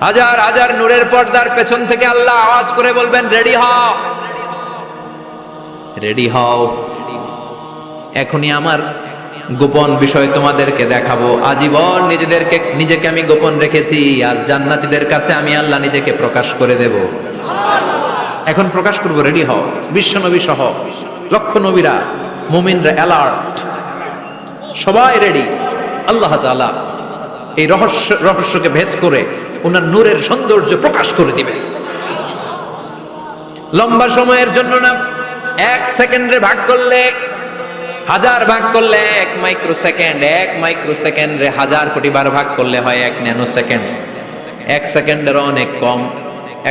হাজার হাজার নূরের পর্দার পেছন থেকে আল্লাহ আওয়াজ করে বলবেন রেডি হও, রেডি হও, এখনই আমার গোপন বিষয় তোমাদেরকে দেখাবো। আজীবন নিজেকে আমি গোপন রেখেছি, আজ জান্নাতীদের কাছে আমি আল্লাহ নিজেকে প্রকাশ করে দেব। এখন প্রকাশ করব, রেডি হও। বিশ্ব নবী সহ লক্ষ নবীরা, মুমিনরা অ্যালার্ট, সবাই রেডি। আল্লাহ তাআলা এই রহস্যকে ভেদ করে ওনার নূরের সৌন্দর্য প্রকাশ করে দিবেন। লম্বা সময়ের জন্য না, 1 সেকেন্ডে ভাগ করলে, হাজার ভাগ করলে 1 মাইক্রোসেকেন্ড, 1 মাইক্রোসেকেন্ডে 1000 কোটি বার ভাগ করলে হয় 1 ন্যানো সেকেন্ড। 1 সেকেন্ডের অনেক কম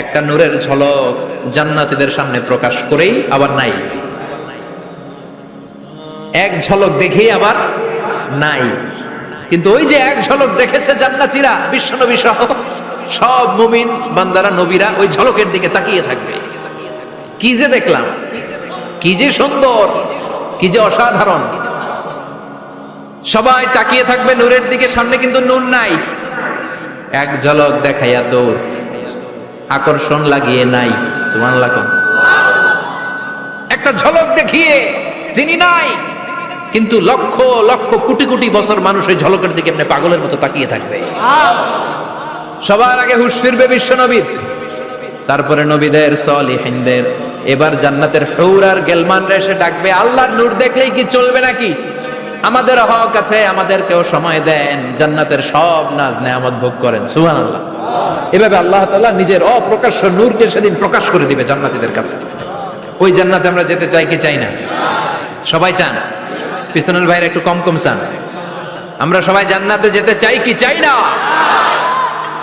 একটা নূরের ঝলক জান্নাতীদের সামনে প্রকাশ করেই আবার নাই, এক ঝলক দেখেই আবার নাই। কিন্তু ওই যে এক ঝলক দেখেছে জান্নাতীরা, বিশ্বনবী সহ সব মুমিন বান্দারা, নবীরা ওই ঝলকের দিকে তাকিয়ে থাকবে। কি যে দেখলাম, কি যে সুন্দর, কি যে অসাধারণ, সবাই তাকিয়ে থাকবে নূরের দিকে, সামনে কিন্তু নূর নাই। এক ঝলক দেখাইয়া দৌড়, আকর্ষণ লাগিয়ে নাই। সুবহানাল্লাহ। একটা ঝলক দেখিয়ে তিনি নাই, কিন্তু লক্ষ লক্ষ কোটি কোটি বছর মানুষ ওই ঝলকের দিকে এমনি পাগলের মতো তাকিয়ে থাকবে। সবার আগে হুঁশ ফিরবে বিশ্ব নবীর, তারপরে নবীদের, সলিহিনদের। এবার জান্নাতের হুর আর গেলমানরা এসে ডাকবে, আল্লাহর নূর দেখলেই কি চলবে নাকি? আমাদের হক আছে, আমাদেরকেও সময় দেন, জান্নাতের সব নাজ নেয়ামত ভোগ করেন। সুবহানাল্লাহ। এভাবে আল্লাহ তাআলা নিজের অপ্রকাশ্য নূরকে সেদিন প্রকাশ করে দিবে জান্নাতীদের কাছে। ওই জান্নাতে আমরা যেতে চাই কি চাই না? সবাই চান? পিছনের ভাইরা একটু কম কম চান। আমরা সবাই জান্নাতে যেতে চাই কি চাই না?